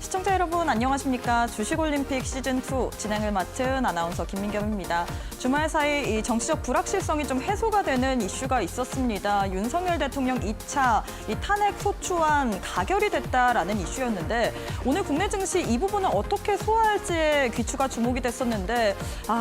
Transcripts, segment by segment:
시청자 여러분 안녕하십니까. 주식올림픽 시즌2 진행을 맡은 아나운서 김민겸입니다. 주말 사이 이 정치적 불확실성이 좀 해소가 되는 이슈가 있었습니다. 윤석열 대통령 2차 탄핵 소추안 가결이 됐다라는 이슈였는데 오늘 국내 증시 이 부분을 어떻게 소화할지에 귀추가 주목이 됐었는데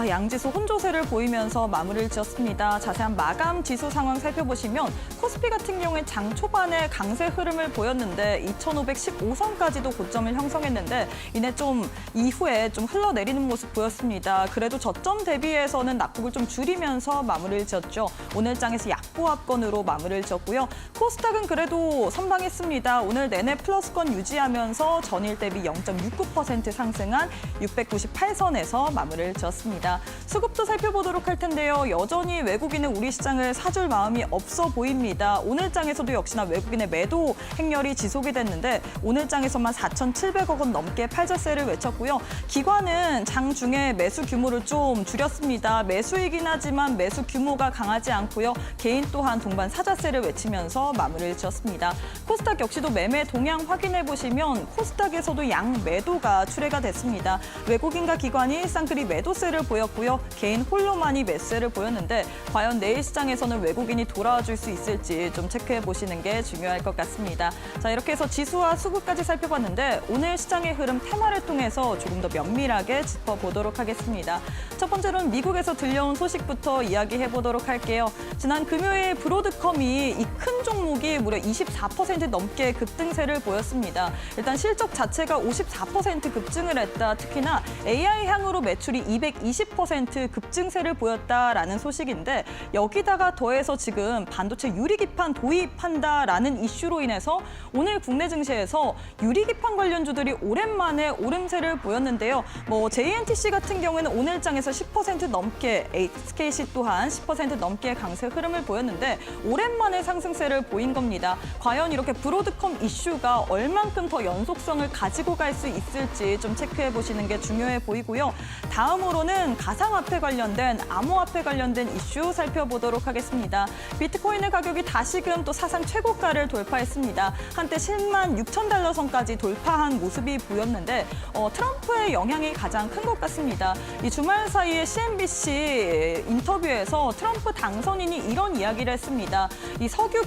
양지수 혼조세를 보이면서 마무리를 지었습니다. 자세한 마감 지수 상황 살펴보시면 코스피 같은 경우에 장 초반에 강세 흐름을 보였는데 2,515선까지도 고점을 형성했는데 이내 좀 이후에 좀 흘러내리는 모습 보였습니다. 그래도 저점 대비해서는 낙폭을 좀 줄이면서 마무리를 지었죠. 오늘 장에서 약보합권으로 마무리를 지었고요. 코스닥은 그래도 선방했습니다. 오늘 내내 플러스권 유지하면서 전일 대비 0.69% 상승한 698선에서 마무리를 지었습니다. 수급도 살펴보도록 할 텐데요. 여전히 외국인은 우리 시장을 사줄 마음이 없어 보입니다. 오늘 장에서도 역시나 외국인의 매도 행렬이 지속이 됐는데 오늘 장에서만 4,700억 원 넘게 팔자세를 외쳤고요. 기관은 장 중에 매수 규모를 좀 줄였습니다. 매수이긴 하지만 매수 규모가 강하지 않고요. 개인 또한 동반 사자세를 외치면서 마무리를 지었습니다. 코스닥 역시도 매매 동향 확인해 보시면 코스닥에서도 양 매도가 출회가 됐습니다. 외국인과 기관이 쌍끌이 매도세를 보였고요. 개인 홀로만이 매수세를 보였는데 과연 내일 시장에서는 외국인이 돌아와 줄 수 있을지 좀 체크해 보시는 게 중요할 것 같습니다. 자, 이렇게 해서 지수와 수급까지 살펴봤는데 오늘 시장의 흐름 테마를 통해서 조금 더 면밀하게 짚어보도록 하겠습니다. 첫 번째로는 미국에서 들려온 소식부터 이야기해 보도록 할게요. 지난 금요일 브로드컴이 이 큰 종목이 무려 24% 넘게 급등세를 보였습니다. 일단 실적 자체가 54% 급증을 했다. 특히나 AI 향으로 매출이 220% 급증세를 보였다라는 소식인데 여기다가 더해서 지금 반도체 유리기판 도입한다라는 이슈로 인해서 오늘 국내 증시에서 유리기판 관련주들이 오랜만에 오름세를 보였는데요. JNTC 같은 경우에는 오늘 장에서 10% 넘게, SKC 또한 10% 넘게 강세 흐름을 보였는데 오랜만에 상승세를 보인 겁니다. 과연 이렇게 브로드컴 이슈가 얼만큼 더 연속성을 가지고 갈 수 있을지 좀 체크해 보시는 게 중요해 보이고요. 다음으로는 가상화폐 관련된, 암호화폐 관련된 이슈 살펴보도록 하겠습니다. 비트코인의 가격이 다시금 또 사상 최고가를 돌파했습니다. 한때 10만 6천 달러 선까지 돌파한 모습이 보였는데 트럼프의 영향이 가장 큰 것 같습니다. 이 주말 사이에 CNBC 인터뷰에서 트럼프 당선인이 이런 이야기를 했습니다. 이 석유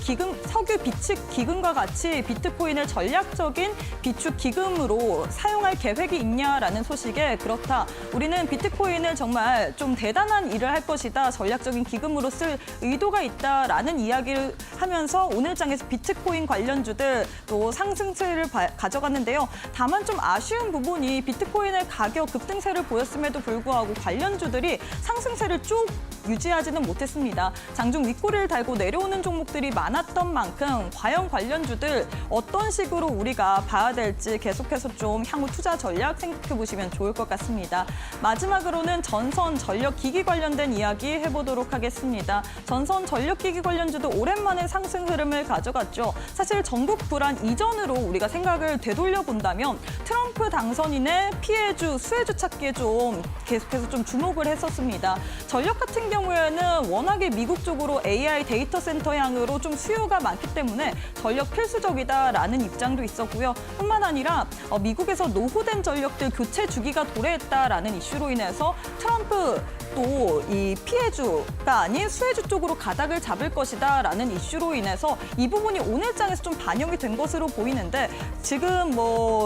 비축 기금과 같이 비트코인을 전략적인 비축 기금으로 사용할 계획이 있냐라는 소식에 그렇다. 우리는 비트코인을 정말 좀 대단한 일을 할 것이다. 전략적인 기금으로 쓸 의도가 있다라는 이야기를 하면서 오늘 장에서 비트코인 관련주들 또 상승세를 가져갔는데요. 다만 좀 아쉬운 부분이 비트코인의 가격 급등세를 보였음에도 불구하고 관련주들이 상승세를 쭉 유지하지는 못했습니다. 장중 윗꼬리를 달고 내려오는 종목들이 많았던 만큼 과연 관련주들 어떤 식으로 우리가 봐야 될지 계속해서 좀 향후 투자 전략 생각해 보시면 좋을 것 같습니다. 마지막으로는 전선 전력기기 관련된 이야기 해보도록 하겠습니다. 전선 전력기기 관련주도 오랜만에 상승 흐름을 가져갔죠. 사실 전국 불안 이전으로 우리가 생각을 되돌려 본다면 트럼프 당선인의 피해주, 수혜주 찾기에 좀 계속해서 좀 주목을 했었습니다. 전력 같은 경우에는 워낙에 미국 쪽으로 AI 데이터 센터 향으로 좀 수요가 많기 때문에 전력 필수적이다라는 입장도 있었고요. 뿐만 아니라 미국에서 노후된 전력들 교체 주기가 도래했다라는 이슈로 인해서 트럼프 또 이 피해주가 아닌 수혜주 쪽으로 가닥을 잡을 것이다라는 이슈로 인해서 이 부분이 오늘 장에서 좀 반영이 된 것으로 보이는데 지금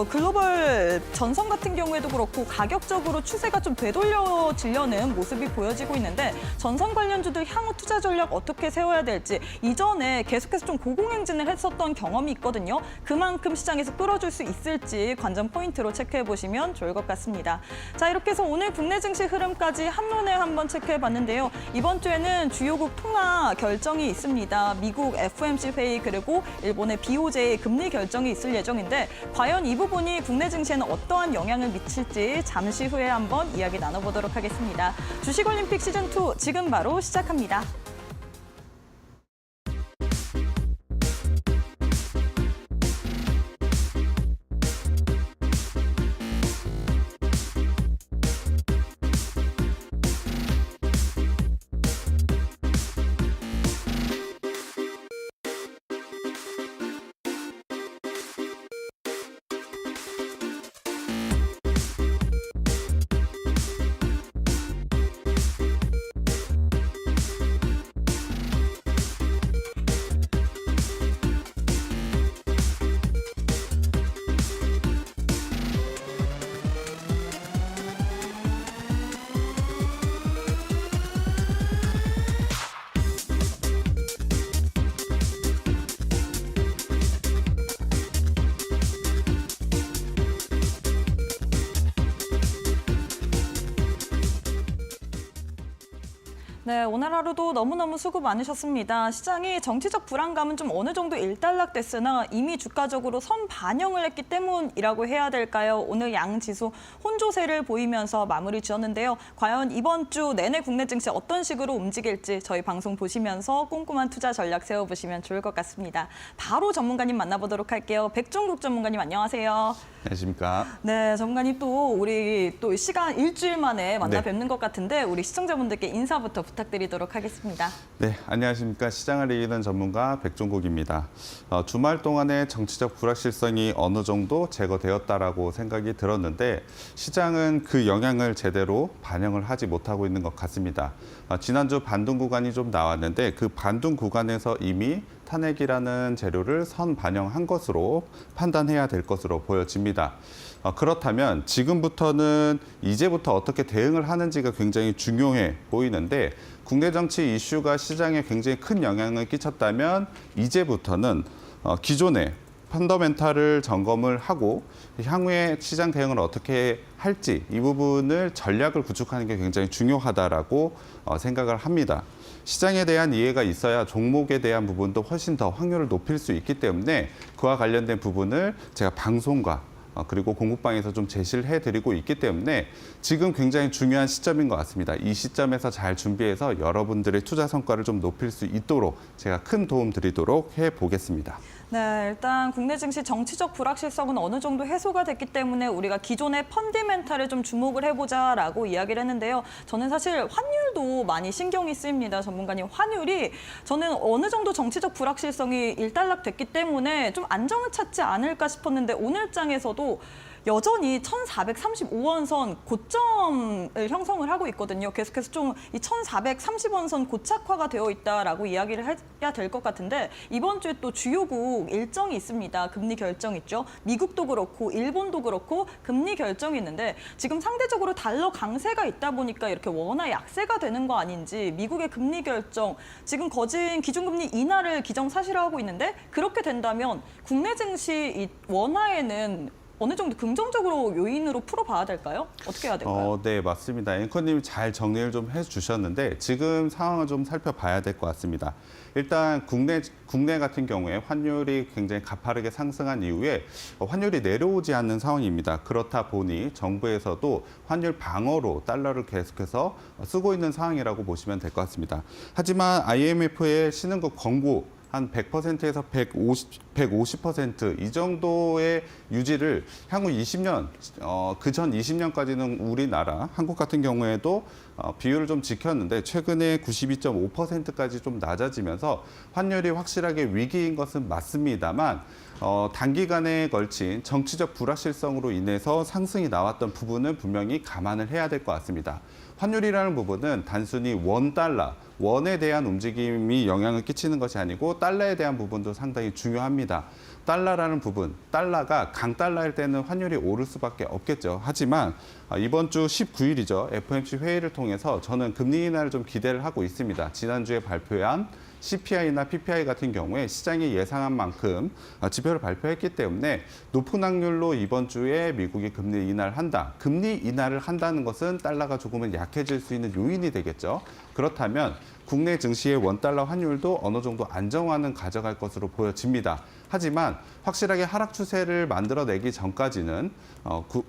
글로벌 전선 같은 경우에도 그렇고 가격적으로 추세가 좀 되돌려지려는 모습이 보여지고 있는데 전선 관련주들 향후 투자 전략 어떻게 세워야 될지 이전에 계속해서 좀 고공행진을 했었던 경험이 있거든요. 그만큼 시장에서 끌어줄 수 있을지 관전 포인트로 체크해 보시면 좋을 것 같습니다. 자, 이렇게 해서 오늘 국내 증시 흐름까지 한눈에 한번 체크해 봤는데요. 이번 주에는 주요국 통화 결정이 있습니다. 미국 FOMC 회의 그리고 일본의 BOJ 금리 결정이 있을 예정인데 과연 이 부분이 국내 증시에는 어떠한 영향을 미칠지 잠시 후에 한번 이야기 나눠보도록 하겠습니다. 주식올림픽 시즌2 지금 바로 시작합니다. 네, 오늘 하루도 너무너무 수고 많으셨습니다. 시장이 정치적 불안감은 좀 어느 정도 일단락됐으나 이미 주가적으로 선반영을 했기 때문이라고 해야 될까요? 오늘 양지수 혼조세를 보이면서 마무리 지었는데요. 과연 이번 주 내내 국내 증시 어떤 식으로 움직일지 저희 방송 보시면서 꼼꼼한 투자 전략 세워보시면 좋을 것 같습니다. 바로 전문가님 만나보도록 할게요. 백종국 전문가님 안녕하세요. 안녕하십니까. 네, 전문가님 우리 시간 일주일 만에 만나 뵙는 것 같은데 우리 시청자분들께 인사부터 부탁드리도록 하겠습니다. 네, 안녕하십니까. 시장을 이기는 전문가 백종국입니다. 주말 동안의 정치적 불확실성이 어느 정도 제거되었다라고 생각이 들었는데 시장은 그 영향을 제대로 반영을 하지 못하고 있는 것 같습니다. 지난주 반등 구간이 좀 나왔는데 그 반등 구간에서 이미 탄핵이라는 재료를 선반영한 것으로 판단해야 될 것으로 보여집니다. 그렇다면 지금부터는 이제부터 어떻게 대응을 하는지가 굉장히 중요해 보이는데 국내 정치 이슈가 시장에 굉장히 큰 영향을 끼쳤다면 이제부터는 기존의 펀더멘탈을 점검을 하고 향후에 시장 대응을 어떻게 할지 이 부분을 전략을 구축하는 게 굉장히 중요하다라고 생각을 합니다. 시장에 대한 이해가 있어야 종목에 대한 부분도 훨씬 더 확률을 높일 수 있기 때문에 그와 관련된 부분을 제가 방송과 그리고 공부방에서 좀 제시를 해드리고 있기 때문에 지금 굉장히 중요한 시점인 것 같습니다. 이 시점에서 잘 준비해서 여러분들의 투자 성과를 좀 높일 수 있도록 제가 큰 도움 드리도록 해보겠습니다. 네, 일단 국내 증시 정치적 불확실성은 어느 정도 해소가 됐기 때문에 우리가 기존의 펀디멘탈에 좀 주목을 해보자라고 이야기를 했는데요. 저는 사실 환율도 많이 신경이 쓰입니다. 전문가님, 환율이 저는 어느 정도 정치적 불확실성이 일단락됐기 때문에 좀 안정을 찾지 않을까 싶었는데 오늘 장에서도 여전히 1,435원 선 고점을 형성을 하고 있거든요. 계속해서 좀 이 1,430원 선 고착화가 되어 있다라고 이야기를 해야 될 것 같은데 이번 주에 또 주요국 일정이 있습니다. 금리 결정 있죠. 미국도 그렇고 일본도 그렇고 금리 결정이 있는데 지금 상대적으로 달러 강세가 있다 보니까 이렇게 원화 약세가 되는 거 아닌지 미국의 금리 결정 지금 거진 기준금리 인하를 기정사실화하고 있는데 그렇게 된다면 국내 증시 이 원화에는 어느 정도 긍정적으로 요인으로 풀어봐야 될까요? 어떻게 해야 될까요? 네, 맞습니다. 앵커님이 잘 정리를 좀 해주셨는데 지금 상황을 좀 살펴봐야 될 것 같습니다. 일단 국내 같은 경우에 환율이 굉장히 가파르게 상승한 이후에 환율이 내려오지 않는 상황입니다. 그렇다 보니 정부에서도 환율 방어로 달러를 계속해서 쓰고 있는 상황이라고 보시면 될 것 같습니다. 하지만 IMF의 신흥국 권고 한 100%에서 150% 이 정도의 유지를 향후 20년, 그전 20년까지는 우리나라, 한국 같은 경우에도 비율을 좀 지켰는데 최근에 92.5%까지 좀 낮아지면서 환율이 확실하게 위기인 것은 맞습니다만 단기간에 걸친 정치적 불확실성으로 인해서 상승이 나왔던 부분은 분명히 감안을 해야 될 것 같습니다. 환율이라는 부분은 단순히 원에 대한 움직임이 영향을 끼치는 것이 아니고 달러에 대한 부분도 상당히 중요합니다. 달러라는 부분, 달러가 강달러일 때는 환율이 오를 수밖에 없겠죠. 하지만 이번 주 19일이죠. FOMC 회의를 통해서 저는 금리 인하를 좀 기대를 하고 있습니다. 지난주에 발표한 CPI나 PPI 같은 경우에 시장이 예상한 만큼 지표를 발표했기 때문에 높은 확률로 이번 주에 미국이 금리 인하를 한다. 금리 인하를 한다는 것은 달러가 조금은 약해질 수 있는 요인이 되겠죠. 그렇다면 국내 증시의 원달러 환율도 어느 정도 안정화는 가져갈 것으로 보여집니다. 하지만 확실하게 하락 추세를 만들어내기 전까지는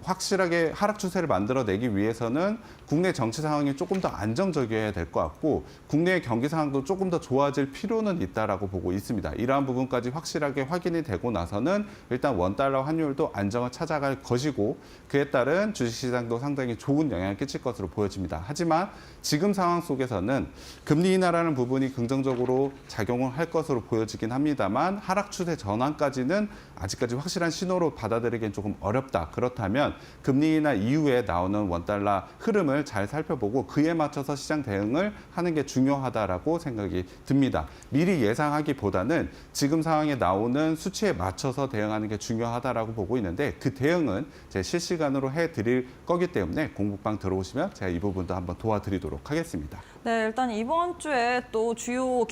확실하게 하락 추세를 만들어내기 위해서는 국내 정치 상황이 조금 더 안정적이어야 될 것 같고 국내의 경기 상황도 조금 더 좋아질 필요는 있다라고 보고 있습니다. 이러한 부분까지 확실하게 확인이 되고 나서는 일단 원달러 환율도 안정을 찾아갈 것이고 그에 따른 주식시장도 상당히 좋은 영향을 끼칠 것으로 보여집니다. 하지만 지금 상황 속에서는 금리 인하라는 부분이 긍정적으로 작용을 할 것으로 보여지긴 합니다만 하락 추세 전환까지는 아직까지 확실한 신호로 받아들이기엔 조금 어렵다. 그렇다면 금리 인하 이후에 나오는 원달러 흐름을 잘 살펴보고 그에 맞춰서 시장 대응을 하는 게 중요하다라고 생각이 듭니다. 미리 예상하기보다는 지금 상황에 나오는 수치에 맞춰서 대응하는 게 중요하다라고 보고 있는데 그 대응은 제 실시간으로 해드릴 거기 때문에 공부방 들어오시면 제가 이 부분도 한번 도와드리도록 하겠습니다. 네, 일단 이번 주에 또 주요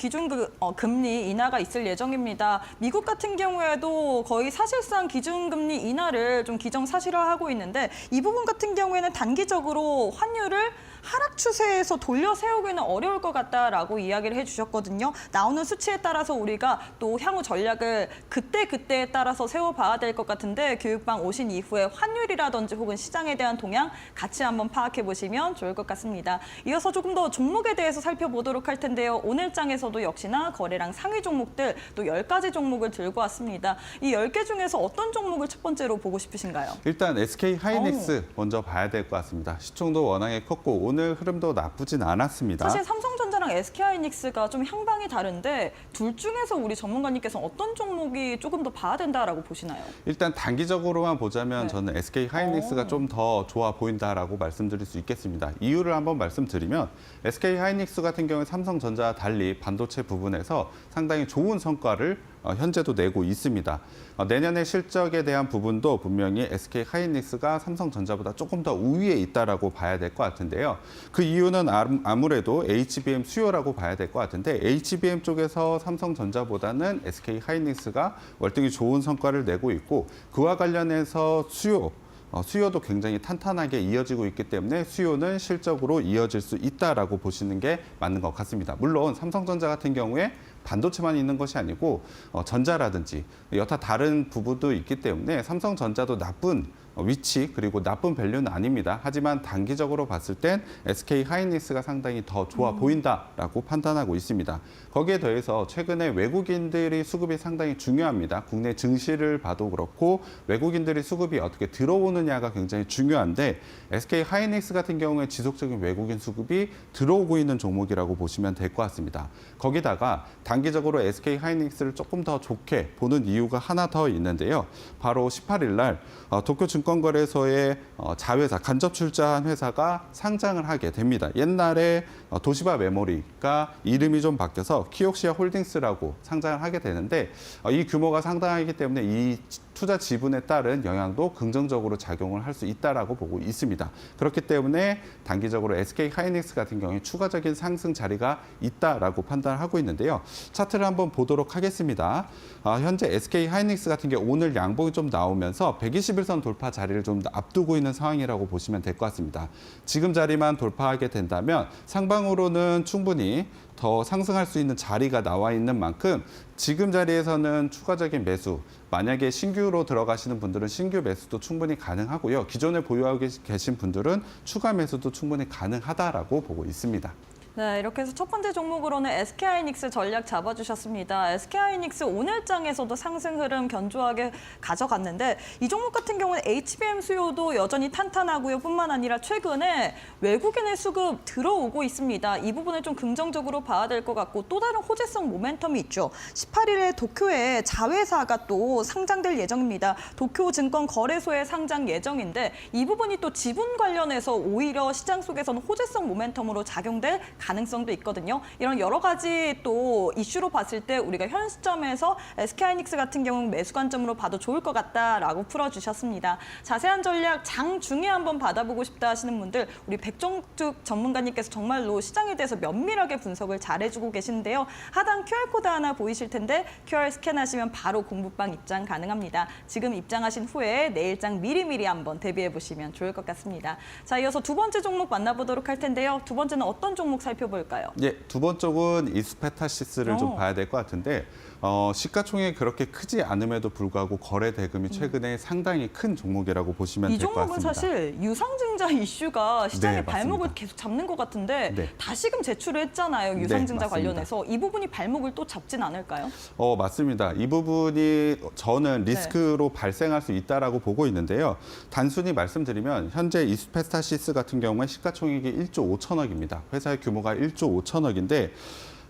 금리 인하가 있을 예정입니다. 미국 같은 경우에도 거의 사실상 기준금리 인하를 좀 기정사실화하고 있는데 이 부분 같은 경우에는 단기적으로 환율을 하락 추세에서 돌려 세우기는 어려울 것 같다라고 이야기를 해주셨거든요. 나오는 수치에 따라서 우리가 또 향후 전략을 그때그때에 따라서 세워봐야 될 것 같은데 교육방 오신 이후에 환율이라든지 혹은 시장에 대한 동향 같이 한번 파악해 보시면 좋을 것 같습니다. 이어서 조금 더 종목에 대해서 살펴보도록 할 텐데요. 오늘 장에서도 역시나 거래량 상위 종목들 또 10가지 종목을 들고 왔습니다. 이 10개 중에서 어떤 종목을 첫 번째로 보고 싶으신가요? 일단 SK 하이닉스 먼저 봐야 될 것 같습니다. 시총도 워낙에 컸고 오늘 흐름도 나쁘진 않았습니다. 사실 삼성전자랑 SK하이닉스가 좀 향방이 다른데 둘 중에서 우리 전문가님께서는 어떤 종목이 조금 더 봐야 된다라고 보시나요? 일단 단기적으로만 보자면 네. 저는 SK 하이닉스가 좀 더 좋아 보인다라고 말씀드릴 수 있겠습니다. 이유를 한번 말씀드리면 SK 하이닉스 같은 경우에 삼성전자와 달리 반도체 부분에서 상당히 좋은 성과를 현재도 내고 있습니다. 내년에 실적에 대한 부분도 분명히 SK 하이닉스가 삼성전자보다 조금 더 우위에 있다라고 봐야 될 것 같은데요. 그 이유는 아무래도 HBM 수요라고 봐야 될 것 같은데 HBM 쪽에서 삼성전자보다는 SK 하이닉스가 월등히 좋은 성과를 내고 있고 그와 관련해서 수요도 굉장히 탄탄하게 이어지고 있기 때문에 수요는 실적으로 이어질 수 있다라고 보시는 게 맞는 것 같습니다. 물론 삼성전자 같은 경우에 반도체만 있는 것이 아니고 전자라든지 여타 다른 부분도 있기 때문에 삼성전자도 나쁜 위치 그리고 나쁜 밸류는 아닙니다. 하지만 단기적으로 봤을 땐 SK 하이닉스가 상당히 더 좋아 보인다라고 판단하고 있습니다. 거기에 더해서 최근에 외국인들이 수급이 상당히 중요합니다. 국내 증시를 봐도 그렇고 외국인들이 수급이 어떻게 들어오느냐가 굉장히 중요한데 SK 하이닉스 같은 경우에 지속적인 외국인 수급이 들어오고 있는 종목이라고 보시면 될 것 같습니다. 거기다가 단기적으로 SK 하이닉스를 조금 더 좋게 보는 이유가 하나 더 있는데요. 바로 18일 날 도쿄 증권거래소의 자회사, 간접 출자한 회사가 상장을 하게 됩니다. 옛날에 도시바 메모리가 이름이 좀 바뀌어서 키옥시아 홀딩스라고 상장을 하게 되는데 이 규모가 상당하기 때문에 이 투자 지분에 따른 영향도 긍정적으로 작용을 할 수 있다라고 보고 있습니다. 그렇기 때문에 단기적으로 SK 하이닉스 같은 경우에 추가적인 상승 자리가 있다라고 판단하고 있는데요. 차트를 한번 보도록 하겠습니다. 현재 SK 하이닉스 같은 경우 오늘 양봉이 좀 나오면서 121선 돌파 자리를 좀 앞두고 있는 상황이라고 보시면 될 것 같습니다. 지금 자리만 돌파하게 된다면 상방으로는 충분히 더 상승할 수 있는 자리가 나와 있는 만큼 지금 자리에서는 추가적인 매수, 만약에 신규로 들어가시는 분들은 신규 매수도 충분히 가능하고요. 기존에 보유하고 계신 분들은 추가 매수도 충분히 가능하다라고 보고 있습니다. 네, 이렇게 해서 첫 번째 종목으로는 SK하이닉스 전략 잡아주셨습니다. SK하이닉스 오늘장에서도 상승 흐름 견조하게 가져갔는데 이 종목 같은 경우는 HBM 수요도 여전히 탄탄하고요. 뿐만 아니라 최근에 외국인의 수급 들어오고 있습니다. 이 부분을 좀 긍정적으로 봐야 될 것 같고 또 다른 호재성 모멘텀이 있죠. 18일에 도쿄에 자회사가 또 상장될 예정입니다. 도쿄증권거래소에 상장 예정인데 이 부분이 또 지분 관련해서 오히려 시장 속에서는 호재성 모멘텀으로 작용될 가능성도 있거든요. 이런 여러 가지 또 이슈로 봤을 때 우리가 현 시점에서 SK하이닉스 같은 경우는 매수 관점으로 봐도 좋을 것 같다라고 풀어주셨습니다. 자세한 전략 장 중에 한번 받아보고 싶다 하시는 분들 우리 백종tuk 전문가님께서 정말로 시장에 대해서 면밀하게 분석을 잘해주고 계시는데요. 하단 QR코드 하나 보이실 텐데 QR 스캔하시면 바로 공부방 입장 가능합니다. 지금 입장하신 후에 내일장 미리미리 한번 대비해 보시면 좋을 것 같습니다. 자, 이어서 두 번째 종목 만나보도록 할 텐데요. 두 번째는 어떤 종목 살펴볼까요? 예, 두 번째 쪽은 이스페타시스를 좀 봐야 될 것 같은데 시가총액이 그렇게 크지 않음에도 불구하고 거래 대금이 최근에 상당히 큰 종목이라고 보시면 될 것 같습니다. 이 종목은 사실 유상증자 이슈가 시장의 네, 발목을 맞습니다. 계속 잡는 것 같은데 네. 다시금 제출을 했잖아요. 유상증자 네, 맞습니다. 관련해서. 이 부분이 발목을 또 잡진 않을까요? 맞습니다. 이 부분이 저는 리스크로 발생할 수 있다라고 보고 있는데요. 단순히 말씀드리면 현재 이스페타시스 같은 경우는 시가총액이 1조 5천억입니다. 회사의 규모가 1조 5천억인데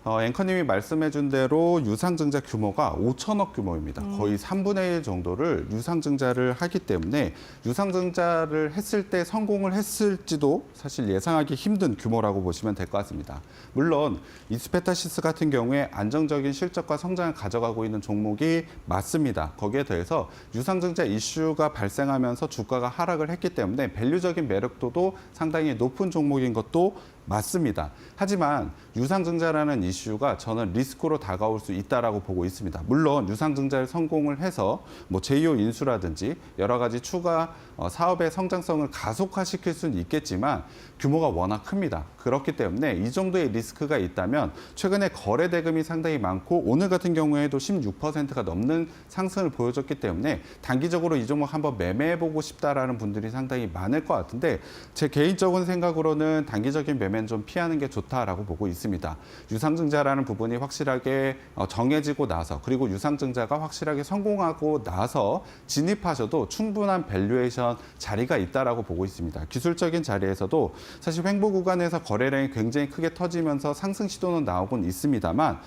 앵커님이 말씀해준 대로 유상증자 규모가 5천억 규모입니다. 거의 3분의 1 정도를 유상증자를 하기 때문에 유상증자를 했을 때 성공을 했을지도 사실 예상하기 힘든 규모라고 보시면 될 것 같습니다. 물론 이스페타시스 같은 경우에 안정적인 실적과 성장을 가져가고 있는 종목이 맞습니다. 거기에 더해서 유상증자 이슈가 발생하면서 주가가 하락을 했기 때문에 밸류적인 매력도도 상당히 높은 종목인 것도 맞습니다. 하지만 유상증자라는 이슈가 저는 리스크로 다가올 수 있다라고 보고 있습니다. 물론 유상증자를 성공을 해서 뭐 제2호 인수라든지 여러 가지 추가 사업의 성장성을 가속화시킬 수는 있겠지만 규모가 워낙 큽니다. 그렇기 때문에 이 정도의 리스크가 있다면 최근에 거래 대금이 상당히 많고 오늘 같은 경우에도 16%가 넘는 상승을 보여줬기 때문에 단기적으로 이 종목 한번 매매해보고 싶다라는 분들이 상당히 많을 것 같은데 제 개인적인 생각으로는 단기적인 매매는 좀 피하는 게 좋다라고 보고 있습니다. 유상증자라는 부분이 확실하게 정해지고 나서 그리고 유상증자가 확실하게 성공하고 나서 진입하셔도 충분한 밸류에이션 자리가 있다라고 보고 있습니다. 기술적인 자리에서도 사실 횡보 구간에서 거래량이 굉장히 크게 터지면서 상승 시도는 나오곤 있습니다만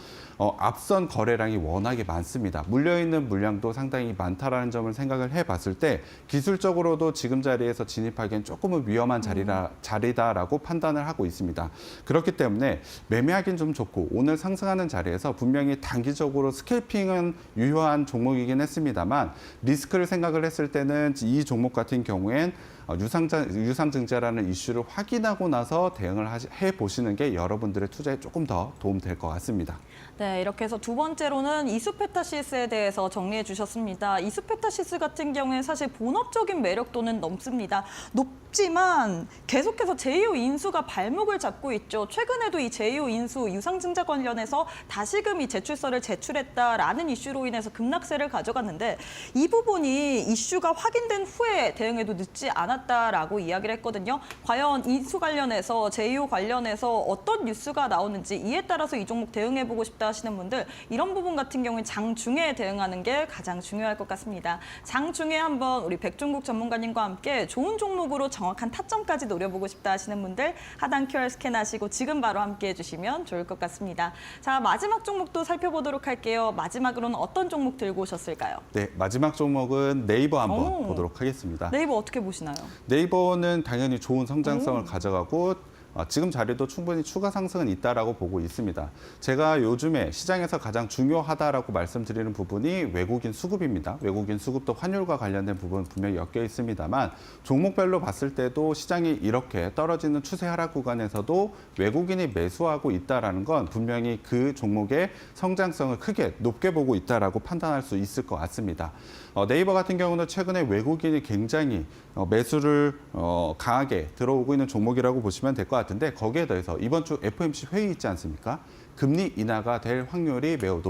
앞선 거래량이 워낙에 많습니다. 물려있는 물량도 상당히 많다라는 점을 생각을 해봤을 때 기술적으로도 지금 자리에서 진입하기엔 조금은 위험한 자리다라고 판단을 하고 있습니다. 그렇기 때문에 매매하기는 좀 좋고 오늘 상승하는 자리에서 분명히 단기적으로 스캘핑은 유효한 종목이긴 했습니다만 리스크를 생각을 했을 때는 이 종목 같은 경우엔 유상증자라는 이슈를 확인하고 나서 대응을 해보시는 게 여러분들의 투자에 조금 더 도움될 것 같습니다. 네, 이렇게 해서 두 번째로는 이수페타시스에 대해서 정리해 주셨습니다. 이수페타시스 같은 경우에 사실 본업적인 매력도는 넘습니다. 높지만 계속해서 제2호 인수가 발목을 잡고 있죠. 최근에도 이 제2호 인수 유상증자 관련해서 다시금 이 제출서를 제출했다라는 이슈로 인해서 급락세를 가져갔는데 이 부분이 이슈가 확인된 후에 대응에도 늦지 않았다라고 이야기를 했거든요. 과연 인수 관련해서 제2호 관련해서 어떤 뉴스가 나오는지 이에 따라서 이 종목 대응해보고 싶다 하시는 분들 이런 부분 같은 경우는 장중에 대응하는 게 가장 중요할 것 같습니다. 장중에 한번 우리 백종국 전문가님과 함께 좋은 종목으로 정확한 타점까지 노려보고 싶다 하시는 분들 하단 QR 스캔하시고 지금 바로 함께 해주시면 좋을 것 같습니다. 자, 마지막 종목도 살펴보도록 할게요. 마지막으로는 어떤 종목 들고 오셨을까요? 네, 마지막 종목은 네이버 한번 보도록 하겠습니다. 네이버 어떻게 보시나요? 네이버는 당연히 좋은 성장성을 가져가고 지금 자리도 충분히 추가 상승은 있다라고 보고 있습니다. 제가 요즘에 시장에서 가장 중요하다라고 말씀드리는 부분이 외국인 수급입니다. 외국인 수급도 환율과 관련된 부분 분명히 엮여 있습니다만 종목별로 봤을 때도 시장이 이렇게 떨어지는 추세 하락 구간에서도 외국인이 매수하고 있다라는 건 분명히 그 종목의 성장성을 크게 높게 보고 있다라고 판단할 수 있을 것 같습니다. 네이버 같은 경우는 최근에 외국인이 굉장히 매수를 강하게 들어오고 있는 종목이라고 보시면 될 것 같은데 거기에 더해서 이번 주 FOMC 회의 있지 않습니까? 금리 인하가 될 확률이 매우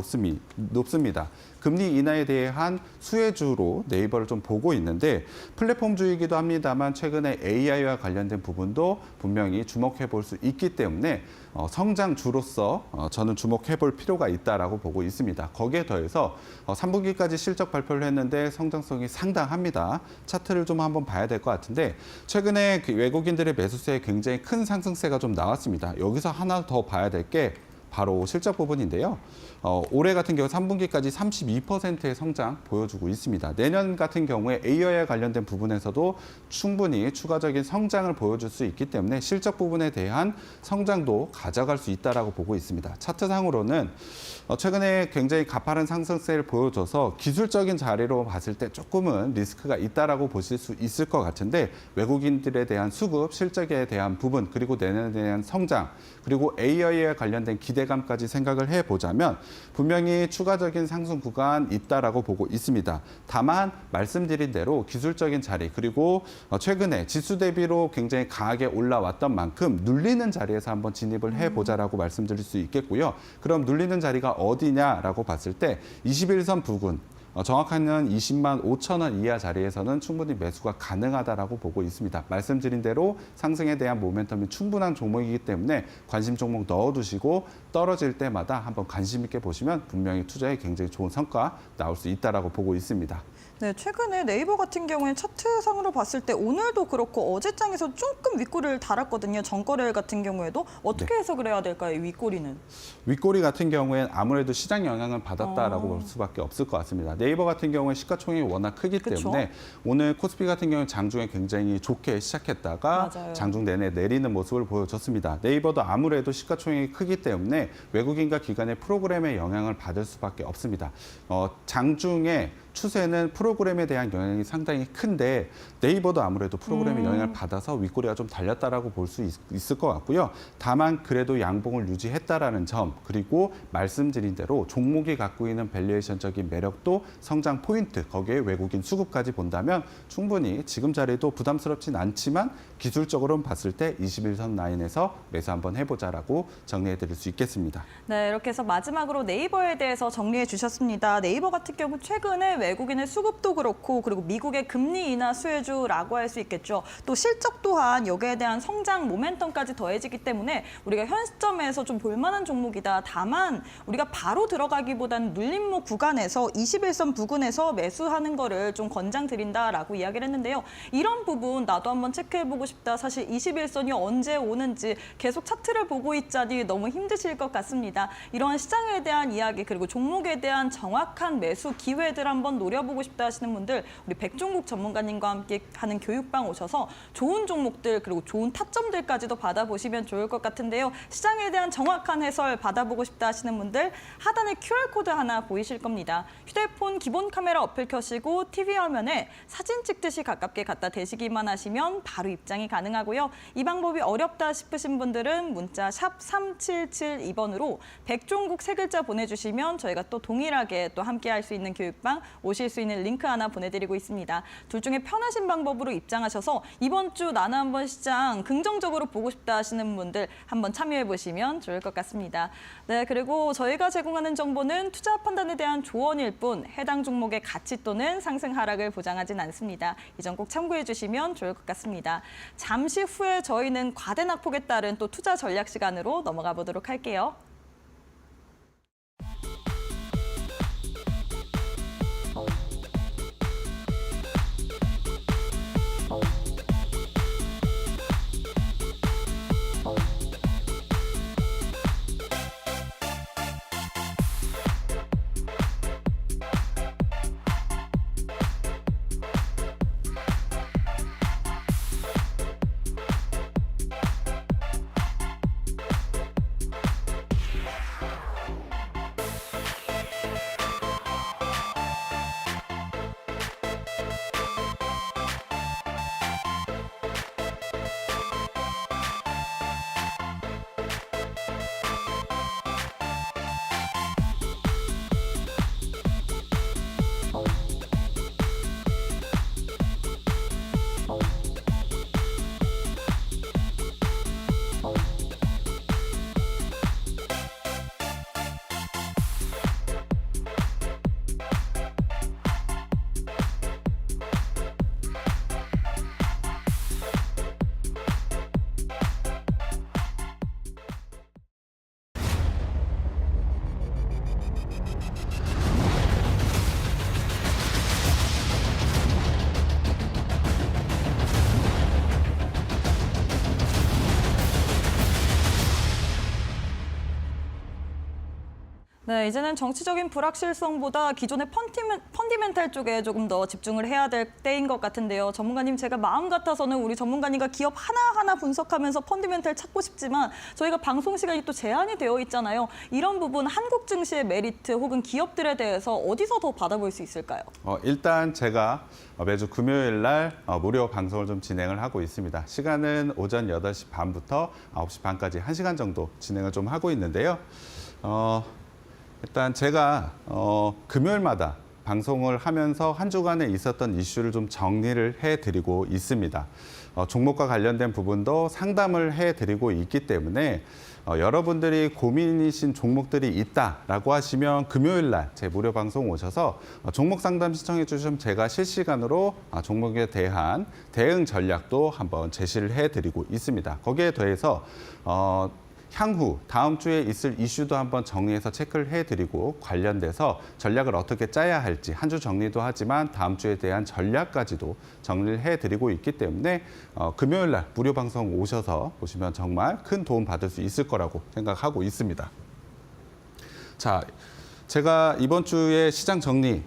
높습니다. 금리 인하에 대한 수혜주로 네이버를 좀 보고 있는데 플랫폼주이기도 합니다만 최근에 AI와 관련된 부분도 분명히 주목해 볼 수 있기 때문에 성장주로서 저는 주목해 볼 필요가 있다라고 보고 있습니다. 거기에 더해서 3분기까지 실적 발표를 했는데 성장성이 상당합니다. 차트를 좀 한번 봐야 될 것 같은데 최근에 그 외국인들의 매수세에 굉장히 큰 상승세가 좀 나왔습니다. 여기서 하나 더 봐야 될 게 바로 실적 부분인데요. 올해 같은 경우 3분기까지 32%의 성장 보여주고 있습니다. 내년 같은 경우에 AI와 관련된 부분에서도 충분히 추가적인 성장을 보여줄 수 있기 때문에 실적 부분에 대한 성장도 가져갈 수 있다라고 보고 있습니다. 차트상으로는 최근에 굉장히 가파른 상승세를 보여줘서 기술적인 자리로 봤을 때 조금은 리스크가 있다라고 보실 수 있을 것 같은데 외국인들에 대한 수급, 실적에 대한 부분, 그리고 내년에 대한 성장, 그리고 AI에 관련된 기대감까지 생각을 해보자면 분명히 추가적인 상승 구간 있다라고 보고 있습니다. 다만 말씀드린 대로 기술적인 자리 그리고 최근에 지수 대비로 굉장히 강하게 올라왔던 만큼 눌리는 자리에서 한번 진입을 해보자라고 말씀드릴 수 있겠고요. 그럼 눌리는 자리가 어디냐라고 봤을 때 21선 부근 정확히는 20만 5천 원 이하 자리에서는 충분히 매수가 가능하다라고 보고 있습니다. 말씀드린 대로 상승에 대한 모멘텀이 충분한 종목이기 때문에 관심 종목 넣어두시고 떨어질 때마다 한번 관심 있게 보시면 분명히 투자에 굉장히 좋은 성과 나올 수 있다라고 보고 있습니다. 네, 최근에 네이버 같은 경우에 차트상으로 봤을 때 오늘도 그렇고 어제장에서 조금 윗꼬리를 달았거든요. 전거래 같은 경우에도 어떻게 해석을 해야 될까요? 이 윗꼬리는? 윗꼬리 같은 경우에는 아무래도 시장 영향을 받았다라고 볼 수밖에 없을 것 같습니다. 네이버 같은 경우에 시가총액이 워낙 크기 때문에 오늘 코스피 같은 경우는 장중에 굉장히 좋게 시작했다가 맞아요. 장중 내내 내리는 모습을 보여줬습니다. 네이버도 아무래도 시가총액이 크기 때문에 외국인과 기관의 프로그램에 영향을 받을 수밖에 없습니다. 장중에 추세는 프로그램에 대한 영향이 상당히 큰데 네이버도 아무래도 프로그램의 영향을 받아서 윗꼬리가 좀 달렸다라고 볼 수 있을 것 같고요. 다만 그래도 양봉을 유지했다라는 점, 그리고 말씀드린 대로 종목이 갖고 있는 밸류에이션적인 매력도 성장 포인트, 거기에 외국인 수급까지 본다면 충분히 지금 자리도 부담스럽진 않지만 기술적으로는 봤을 때 21선 라인에서 매수 한번 해보자라고 정리해드릴 수 있겠습니다. 네, 이렇게 해서 마지막으로 네이버에 대해서 정리해 주셨습니다. 네이버 같은 경우 최근에 외국인의 수급도 그렇고 그리고 미국의 금리 인하 수혜주라고 할 수 있겠죠. 또 실적 또한 여기에 대한 성장 모멘텀까지 더해지기 때문에 우리가 현 시점에서 좀 볼만한 종목이다. 다만 우리가 바로 들어가기보다는 눌림목 구간에서 21선 부근에서 매수하는 거를 좀 권장드린다라고 이야기를 했는데요. 이런 부분 나도 한번 체크해보고 싶다. 사실 21선이 언제 오는지 계속 차트를 보고 있자니 너무 힘드실 것 같습니다. 이런 시장에 대한 이야기 그리고 종목에 대한 정확한 매수 기회들 한번 노려보고 싶다 하시는 분들 우리 백종국 전문가님과 함께 하는 교육방 오셔서 좋은 종목들 그리고 좋은 타점들까지도 받아보시면 좋을 것 같은데요. 시장에 대한 정확한 해설 받아보고 싶다 하시는 분들 하단에 QR코드 하나 보이실 겁니다. 휴대폰 기본 카메라 어플 켜시고 TV 화면에 사진 찍듯이 가깝게 갖다 대시기만 하시면 바로 입장이 가능하고요. 이 방법이 어렵다 싶으신 분들은 문자 샵 3772번으로 백종국 세 글자 보내주시면 저희가 또 동일하게 또 함께 할 수 있는 교육방 오실 수 있는 링크 하나 보내드리고 있습니다. 둘 중에 편하신 방법으로 입장하셔서 이번 주 나는 한번 시장 긍정적으로 보고 싶다 하시는 분들 한번 참여해 보시면 좋을 것 같습니다. 네, 그리고 저희가 제공하는 정보는 투자 판단에 대한 조언일 뿐 해당 종목의 가치 또는 상승 하락을 보장하진 않습니다. 이 점 꼭 참고해 주시면 좋을 것 같습니다. 잠시 후에 저희는 과대낙폭에 따른 또 투자 전략 시간으로 넘어가 보도록 할게요. 네, 이제는 정치적인 불확실성보다 기존의 펀디멘탈 쪽에 조금 더 집중을 해야 될 때인 것 같은데요. 전문가님, 제가 마음 같아서는 우리 전문가님과 기업 하나하나 분석하면서 펀디멘탈 찾고 싶지만 저희가 방송 시간이 또 제한이 되어 있잖아요. 이런 부분 한국 증시의 메리트 혹은 기업들에 대해서 어디서 더 받아볼 수 있을까요? 일단 제가 매주 금요일 날 무료 방송을 좀 진행을 하고 있습니다. 시간은 오전 8시 반부터 9시 반까지 1시간 정도 진행을 좀 하고 있는데요. 일단 제가 금요일마다 방송을 하면서 한 주간에 있었던 이슈를 좀 정리를 해드리고 있습니다. 종목과 관련된 부분도 상담을 해드리고 있기 때문에 여러분들이 고민이신 종목들이 있다라고 하시면 금요일 날 제 무료 방송 오셔서 종목 상담 신청해 주시면 제가 실시간으로 종목에 대한 대응 전략도 한번 제시를 해드리고 있습니다. 거기에 더해서 향후 다음 주에 있을 이슈도 한번 정리해서 체크를 해드리고 관련돼서 전략을 어떻게 짜야 할지 한 주 정리도 하지만 다음 주에 대한 전략까지도 정리를 해드리고 있기 때문에 금요일 날 무료 방송 오셔서 보시면 정말 큰 도움 받을 수 있을 거라고 생각하고 있습니다. 자, 제가 이번 주에 시장 정리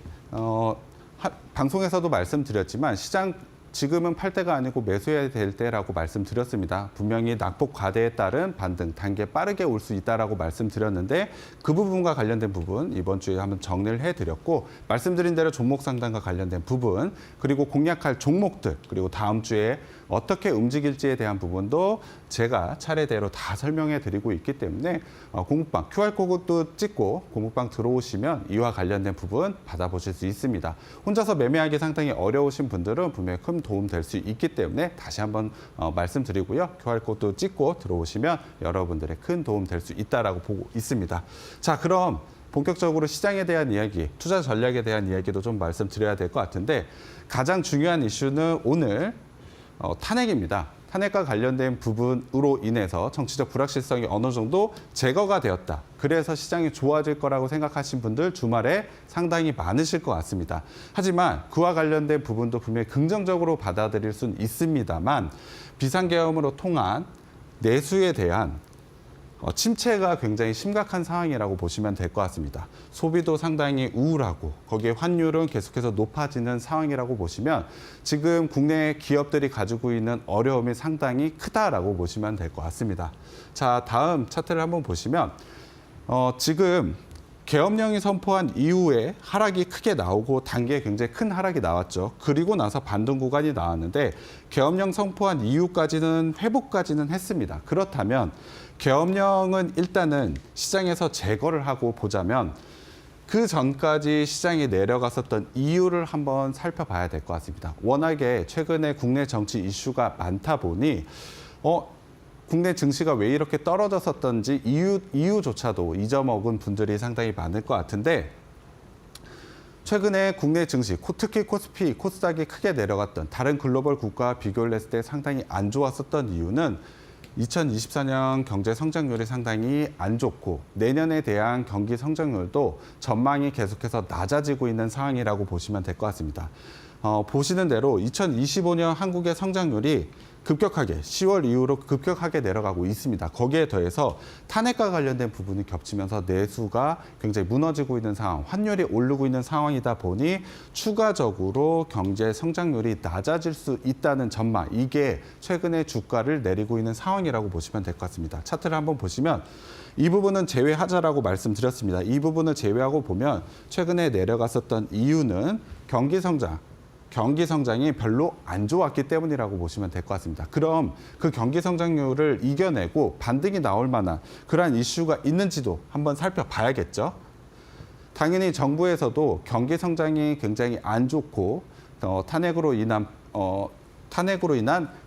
방송에서도 말씀드렸지만 시장 지금은 팔 때가 아니고 매수해야 될 때라고 말씀드렸습니다. 분명히 낙폭 과대에 따른 반등, 단계 빠르게 올 수 있다라고 말씀드렸는데 그 부분과 관련된 부분 이번 주에 한번 정리를 해드렸고 말씀드린 대로 종목 상담과 관련된 부분 그리고 공략할 종목들 그리고 다음 주에 어떻게 움직일지에 대한 부분도 제가 차례대로 다 설명해 드리고 있기 때문에 공부방 QR코드도 찍고 공부방 들어오시면 이와 관련된 부분 받아보실 수 있습니다. 혼자서 매매하기 상당히 어려우신 분들은 분명히 큰 도움 될 수 있기 때문에 다시 한번 말씀드리고요. QR코드 찍고 들어오시면 여러분들의 큰 도움 될 수 있다라고 보고 있습니다. 자, 그럼 본격적으로 시장에 대한 이야기, 투자 전략에 대한 이야기도 좀 말씀드려야 될 것 같은데 가장 중요한 이슈는 오늘 탄핵입니다. 탄핵과 관련된 부분으로 인해서 정치적 불확실성이 어느 정도 제거가 되었다. 그래서 시장이 좋아질 거라고 생각하신 분들 주말에 상당히 많으실 것 같습니다. 하지만 그와 관련된 부분도 분명히 긍정적으로 받아들일 수는 있습니다만 비상계엄으로 통한 내수에 대한 침체가 굉장히 심각한 상황이라고 보시면 될 것 같습니다. 소비도 상당히 우울하고 거기에 환율은 계속해서 높아지는 상황이라고 보시면 지금 국내 기업들이 가지고 있는 어려움이 상당히 크다라고 보시면 될 것 같습니다. 자, 다음 차트를 한번 보시면 지금 계엄령이 선포한 이후에 하락이 크게 나오고 단계에 굉장히 큰 하락이 나왔죠. 그리고 나서 반등 구간이 나왔는데 계엄령 선포한 이후까지는 회복까지는 했습니다. 그렇다면 계엄령은 일단은 시장에서 제거를 하고 보자면 그 전까지 시장이 내려갔었던 이유를 한번 살펴봐야 될 것 같습니다. 워낙에 최근에 국내 정치 이슈가 많다 보니 국내 증시가 왜 이렇게 떨어졌었던지 이유조차도 잊어먹은 분들이 상당히 많을 것 같은데 최근에 국내 증시, 특히 코스피, 코스닥이 크게 내려갔던 다른 글로벌 국가와 비교를 했을 때 상당히 안 좋았었던 이유는 2024년 경제 성장률이 상당히 안 좋고 내년에 대한 경기 성장률도 전망이 계속해서 낮아지고 있는 상황이라고 보시면 될 것 같습니다. 보시는 대로 2025년 한국의 성장률이 급격하게 10월 이후로 급격하게 내려가고 있습니다. 거기에 더해서 탄핵과 관련된 부분이 겹치면서 내수가 굉장히 무너지고 있는 상황, 환율이 오르고 있는 상황이다 보니 추가적으로 경제 성장률이 낮아질 수 있다는 전망, 이게 최근에 주가를 내리고 있는 상황이라고 보시면 될 것 같습니다. 차트를 한번 보시면 이 부분은 제외하자라고 말씀드렸습니다. 이 부분을 제외하고 보면 최근에 내려갔었던 이유는 경기 성장이 별로 안 좋았기 때문이라고 보시면 될 것 같습니다. 그럼 그 경기 성장률을 이겨내고 반등이 나올 만한 그러한 이슈가 있는지도 한번 살펴봐야겠죠. 당연히 정부에서도 경기 성장이 굉장히 안 좋고 탄핵으로 인한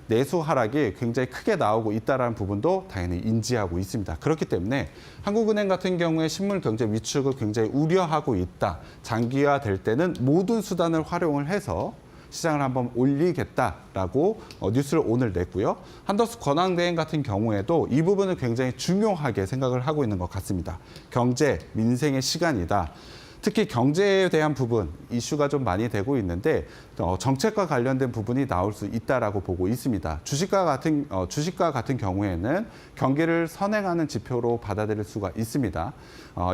내수 하락이 굉장히 크게 나오고 있다는 부분도 당연히 인지하고 있습니다. 그렇기 때문에 한국은행 같은 경우에 실물 경제 위축을 굉장히 우려하고 있다. 장기화될 때는 모든 수단을 활용을 해서 시장을 한번 올리겠다라고 뉴스를 오늘 냈고요. 한더스 권한대행 같은 경우에도 이 부분을 굉장히 중요하게 생각을 하고 있는 것 같습니다. 경제, 민생의 시간이다. 특히 경제에 대한 부분 이슈가 좀 많이 되고 있는데 정책과 관련된 부분이 나올 수 있다라고 보고 있습니다. 주식과 같은 경우에는 경기를 선행하는 지표로 받아들일 수가 있습니다.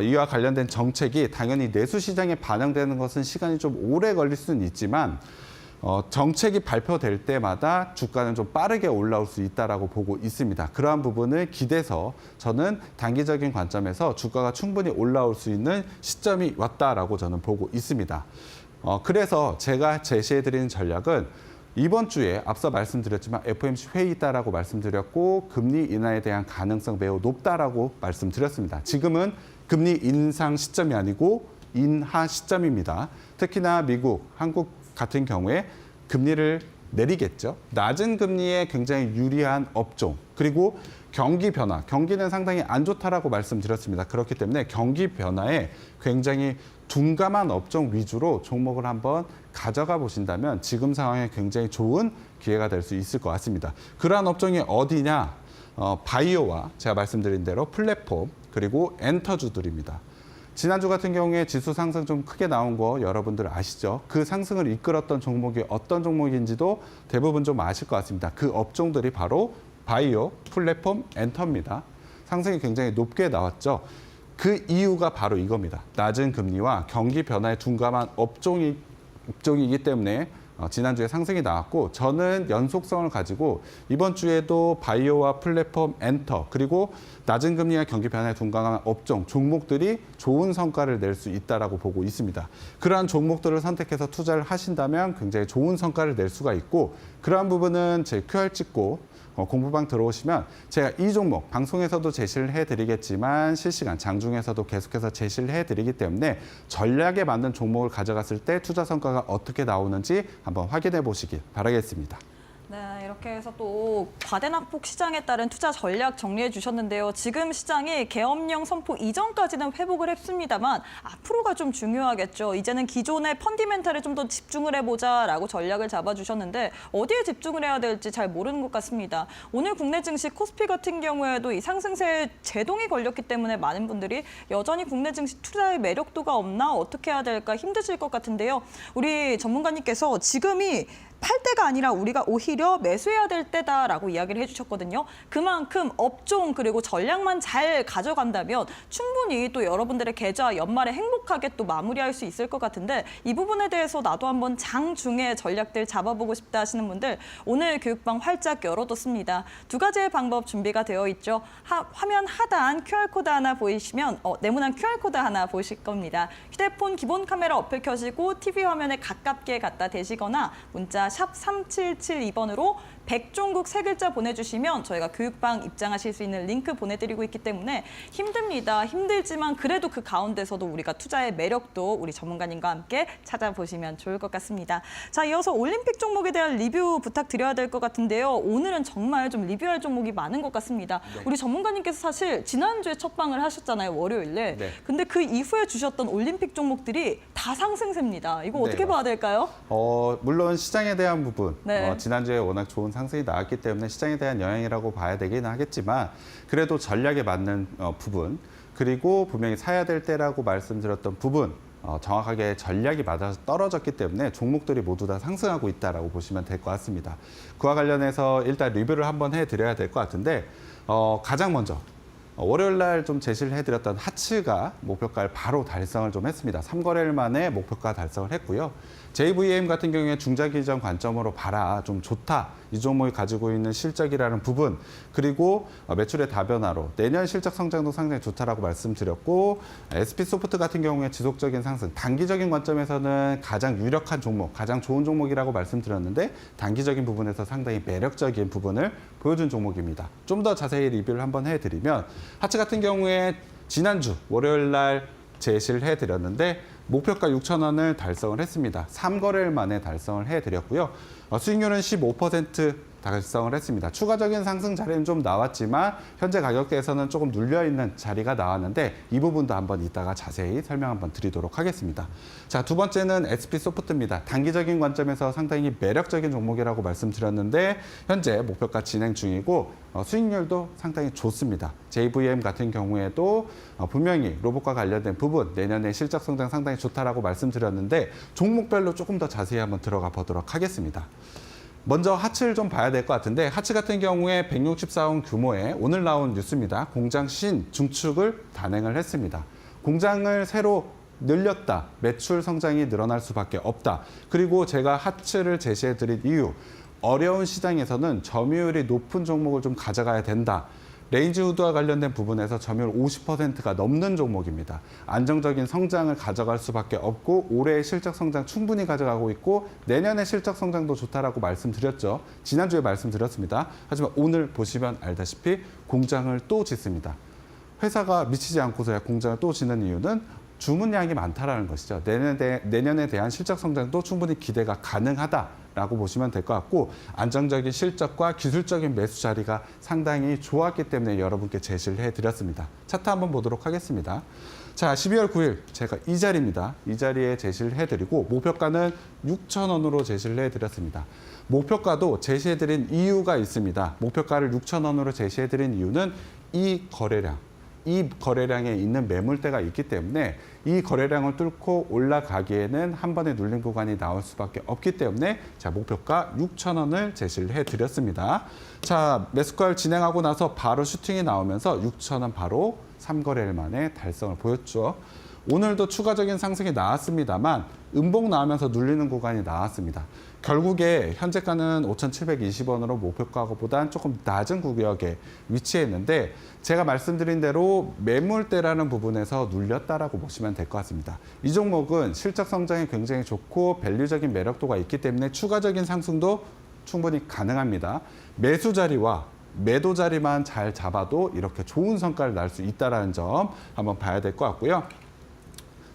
이와 관련된 정책이 당연히 내수 시장에 반영되는 것은 시간이 좀 오래 걸릴 수는 있지만 정책이 발표될 때마다 주가는 좀 빠르게 올라올 수 있다라고 보고 있습니다. 그러한 부분을 기대서 저는 단기적인 관점에서 주가가 충분히 올라올 수 있는 시점이 왔다라고 저는 보고 있습니다. 그래서 제가 제시해드리는 전략은 이번 주에 앞서 말씀드렸지만 FOMC 회의 있다라고 말씀드렸고 금리 인하에 대한 가능성 매우 높다라고 말씀드렸습니다. 지금은 금리 인상 시점이 아니고 인하 시점입니다. 특히나 미국, 한국 같은 경우에 금리를 내리겠죠. 낮은 금리에 굉장히 유리한 업종 그리고 경기 변화, 경기는 상당히 안 좋다라고 말씀드렸습니다. 그렇기 때문에 경기 변화에 굉장히 둔감한 업종 위주로 종목을 한번 가져가 보신다면 지금 상황에 굉장히 좋은 기회가 될 수 있을 것 같습니다. 그러한 업종이 어디냐? 바이오와 제가 말씀드린 대로 플랫폼 그리고 엔터주들입니다. 지난주 같은 경우에 지수 상승 좀 크게 나온 거 여러분들 아시죠? 그 상승을 이끌었던 종목이 어떤 종목인지도 대부분 좀 아실 것 같습니다. 그 업종들이 바로 바이오, 플랫폼, 엔터입니다. 상승이 굉장히 높게 나왔죠. 그 이유가 바로 이겁니다. 낮은 금리와 경기 변화에 둔감한 업종이기 때문에 지난주에 상승이 나왔고 저는 연속성을 가지고 이번 주에도 바이오와 플랫폼, 엔터 그리고 낮은 금리와 경기 변화에 둔감한 업종, 종목들이 좋은 성과를 낼 수 있다라고 보고 있습니다. 그러한 종목들을 선택해서 투자를 하신다면 굉장히 좋은 성과를 낼 수가 있고 그러한 부분은 제 QR 찍고 공부방 들어오시면 제가 이 종목 방송에서도 제시를 해드리겠지만 실시간 장중에서도 계속해서 제시를 해드리기 때문에 전략에 맞는 종목을 가져갔을 때 투자 성과가 어떻게 나오는지 한번 확인해 보시길 바라겠습니다. 네, 이렇게 해서 또 과대낙폭 시장에 따른 투자 전략 정리해 주셨는데요. 지금 시장이 계엄령 선포 이전까지는 회복을 했습니다만 앞으로가 좀 중요하겠죠. 이제는 기존의 펀디멘탈에 좀 더 집중을 해보자라고 전략을 잡아주셨는데 어디에 집중을 해야 될지 잘 모르는 것 같습니다. 오늘 국내 증시 코스피 같은 경우에도 이 상승세에 제동이 걸렸기 때문에 많은 분들이 여전히 국내 증시 투자의 매력도가 없나 어떻게 해야 될까 힘드실 것 같은데요. 우리 전문가님께서 지금이 팔 때가 아니라 우리가 오히려 매수해야 될 때다라고 이야기를 해주셨거든요. 그만큼 업종 그리고 전략만 잘 가져간다면 충분히 또 여러분들의 계좌 연말에 행복하게 또 마무리할 수 있을 것 같은데 이 부분에 대해서 나도 한번 장중에 전략들 잡아보고 싶다 하시는 분들 오늘 교육방 활짝 열어뒀습니다. 두 가지의 방법 준비가 되어 있죠. 화면 하단 QR코드 하나 보이시면 네모난 QR코드 하나 보이실 겁니다. 휴대폰 기본 카메라 어플 켜시고 TV 화면에 가깝게 갖다 대시거나 문자 샵 3772번으로 백종국 세 글자 보내주시면 저희가 교육방 입장하실 수 있는 링크 보내드리고 있기 때문에 힘듭니다. 힘들지만 그래도 그 가운데서도 우리가 투자의 매력도 우리 전문가님과 함께 찾아보시면 좋을 것 같습니다. 자, 이어서 올림픽 종목에 대한 리뷰 부탁드려야 될 것 같은데요. 오늘은 정말 좀 리뷰할 종목이 많은 것 같습니다. 네. 우리 전문가님께서 사실 지난주에 첫 방을 하셨잖아요. 월요일에. 네. 근데 그 이후에 주셨던 올림픽 종목들이 다 상승세입니다. 이거 어떻게 네, 봐야 될까요? 물론 시장에 대한 부분, 네. 지난주에 워낙 좋은 상승이 나왔기 때문에 시장에 대한 영향이라고 봐야 되긴 하겠지만 그래도 전략에 맞는 부분 그리고 분명히 사야 될 때라고 말씀드렸던 부분 정확하게 전략이 맞아서 떨어졌기 때문에 종목들이 모두 다 상승하고 있다라고 보시면 될 것 같습니다. 그와 관련해서 일단 리뷰를 한번 해드려야 될 것 같은데 가장 먼저 월요일 날 좀 제시를 해드렸던 하츠가 목표가를 바로 달성을 좀 했습니다. 3거래일 만에 목표가 달성을 했고요. JVM 같은 경우에 중장기적 관점으로 봐라, 좀 좋다. 이 종목이 가지고 있는 실적이라는 부분, 그리고 매출의 다변화로 내년 실적 성장도 상당히 좋다라고 말씀드렸고, SP소프트 같은 경우에 지속적인 상승, 단기적인 관점에서는 가장 유력한 종목, 가장 좋은 종목이라고 말씀드렸는데 단기적인 부분에서 상당히 매력적인 부분을 보여준 종목입니다. 좀 더 자세히 리뷰를 한번 해드리면 하츠 같은 경우에 지난주 월요일 날 제시를 해드렸는데 목표가 6,000원을 달성을 했습니다. 3거래일 만에 달성을 해드렸고요. 수익률은 15% 달성을 했습니다. 추가적인 상승 자리는 좀 나왔지만 현재 가격대에서는 조금 눌려있는 자리가 나왔는데 이 부분도 한번 이따가 자세히 설명 한번 드리도록 하겠습니다. 자, 두 번째는 SP소프트입니다. 단기적인 관점에서 상당히 매력적인 종목이라고 말씀드렸는데 현재 목표가 진행 중이고 수익률도 상당히 좋습니다. JVM 같은 경우에도 분명히 로봇과 관련된 부분 내년에 실적 성장 상당히 좋다라고 말씀드렸는데 종목별로 조금 더 자세히 한번 들어가 보도록 하겠습니다. 먼저 하츠를 좀 봐야 될 것 같은데 하츠 같은 경우에 164원 규모의 오늘 나온 뉴스입니다. 공장 중축을 단행을 했습니다. 공장을 새로 늘렸다. 매출 성장이 늘어날 수밖에 없다. 그리고 제가 하츠를 제시해드린 이유, 어려운 시장에서는 점유율이 높은 종목을 좀 가져가야 된다. 레인지후드와 관련된 부분에서 점유율 50%가 넘는 종목입니다. 안정적인 성장을 가져갈 수밖에 없고 올해의 실적 성장 충분히 가져가고 있고 내년의 실적 성장도 좋다라고 말씀드렸죠. 지난주에 말씀드렸습니다. 하지만 오늘 보시면 알다시피 공장을 또 짓습니다. 회사가 미치지 않고서야 공장을 또 짓는 이유는 주문량이 많다라는 것이죠. 내년에 대한 실적 성장도 충분히 기대가 가능하다라고 보시면 될 것 같고 안정적인 실적과 기술적인 매수 자리가 상당히 좋았기 때문에 여러분께 제시를 해드렸습니다. 차트 한번 보도록 하겠습니다. 자, 12월 9일 제가 이 자리입니다. 이 자리에 제시를 해드리고 목표가는 6,000원으로 제시를 해드렸습니다. 목표가도 제시해드린 이유가 있습니다. 목표가를 6,000원으로 제시해드린 이유는 이 거래량에 있는 매물대가 있기 때문에 이 거래량을 뚫고 올라가기에는 한 번에 눌림 구간이 나올 수밖에 없기 때문에 자, 목표가 6,000원을 제시를 해드렸습니다. 자, 매수가를 진행하고 나서 바로 슈팅이 나오면서 6,000원 바로 3거래일 만에 달성을 보였죠. 오늘도 추가적인 상승이 나왔습니다만 음봉 나오면서 눌리는 구간이 나왔습니다. 결국에 현재가는 5,720원으로 목표가보다는 조금 낮은 구역에 위치했는데 제가 말씀드린 대로 매물대라는 부분에서 눌렸다라고 보시면 될 것 같습니다. 이 종목은 실적 성장이 굉장히 좋고 밸류적인 매력도가 있기 때문에 추가적인 상승도 충분히 가능합니다. 매수 자리와 매도 자리만 잘 잡아도 이렇게 좋은 성과를 낼 수 있다는 점 한번 봐야 될 것 같고요.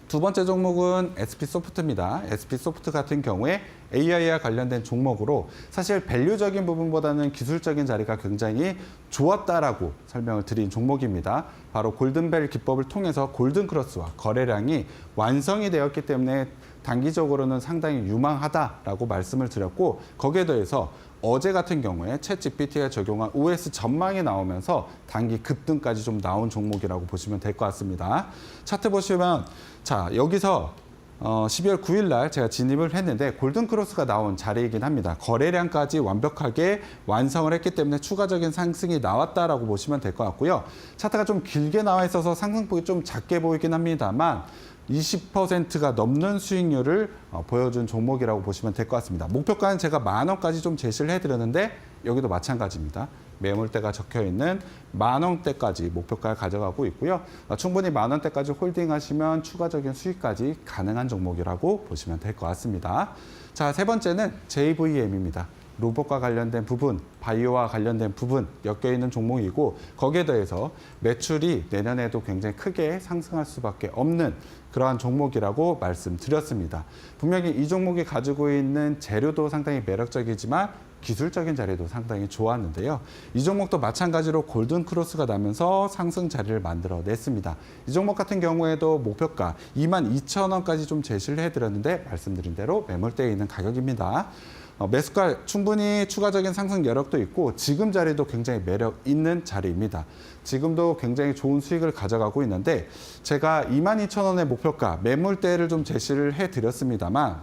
두 번째 종목은 SP소프트입니다. SP소프트 같은 경우에 AI와 관련된 종목으로 사실 밸류적인 부분보다는 기술적인 자리가 굉장히 좋았다라고 설명을 드린 종목입니다. 바로 골든벨 기법을 통해서 골든크로스와 거래량이 완성이 되었기 때문에 단기적으로는 상당히 유망하다라고 말씀을 드렸고 거기에 더해서 어제 같은 경우에 챗GPT에 적용한 OS 전망이 나오면서 단기 급등까지 좀 나온 종목이라고 보시면 될 것 같습니다. 차트 보시면 자 여기서 12월 9일 날 제가 진입을 했는데 골든크로스가 나온 자리이긴 합니다. 거래량까지 완벽하게 완성을 했기 때문에 추가적인 상승이 나왔다라고 보시면 될 것 같고요. 차트가 좀 길게 나와 있어서 상승폭이 좀 작게 보이긴 합니다만 20%가 넘는 수익률을 보여준 종목이라고 보시면 될 것 같습니다. 목표가는 제가 10,000원까지 좀 제시를 해드렸는데 여기도 마찬가지입니다. 매물대가 적혀있는 10,000원대까지 목표가를 가져가고 있고요. 충분히 10,000원대까지 홀딩하시면 추가적인 수익까지 가능한 종목이라고 보시면 될 것 같습니다. 자, 세 번째는 JVM입니다. 로봇과 관련된 부분, 바이오와 관련된 부분 엮여있는 종목이고 거기에 더해서 매출이 내년에도 굉장히 크게 상승할 수밖에 없는 그러한 종목이라고 말씀드렸습니다. 분명히 이 종목이 가지고 있는 재료도 상당히 매력적이지만 기술적인 자리도 상당히 좋았는데요. 이 종목도 마찬가지로 골든크로스가 나면서 상승 자리를 만들어냈습니다. 이 종목 같은 경우에도 목표가 22,000원까지 좀 제시를 해드렸는데 말씀드린 대로 매물대에 있는 가격입니다. 매수가 충분히 추가적인 상승 여력도 있고 지금 자리도 굉장히 매력 있는 자리입니다. 지금도 굉장히 좋은 수익을 가져가고 있는데 제가 22,000원의 목표가 매물대를 좀 제시를 해드렸습니다만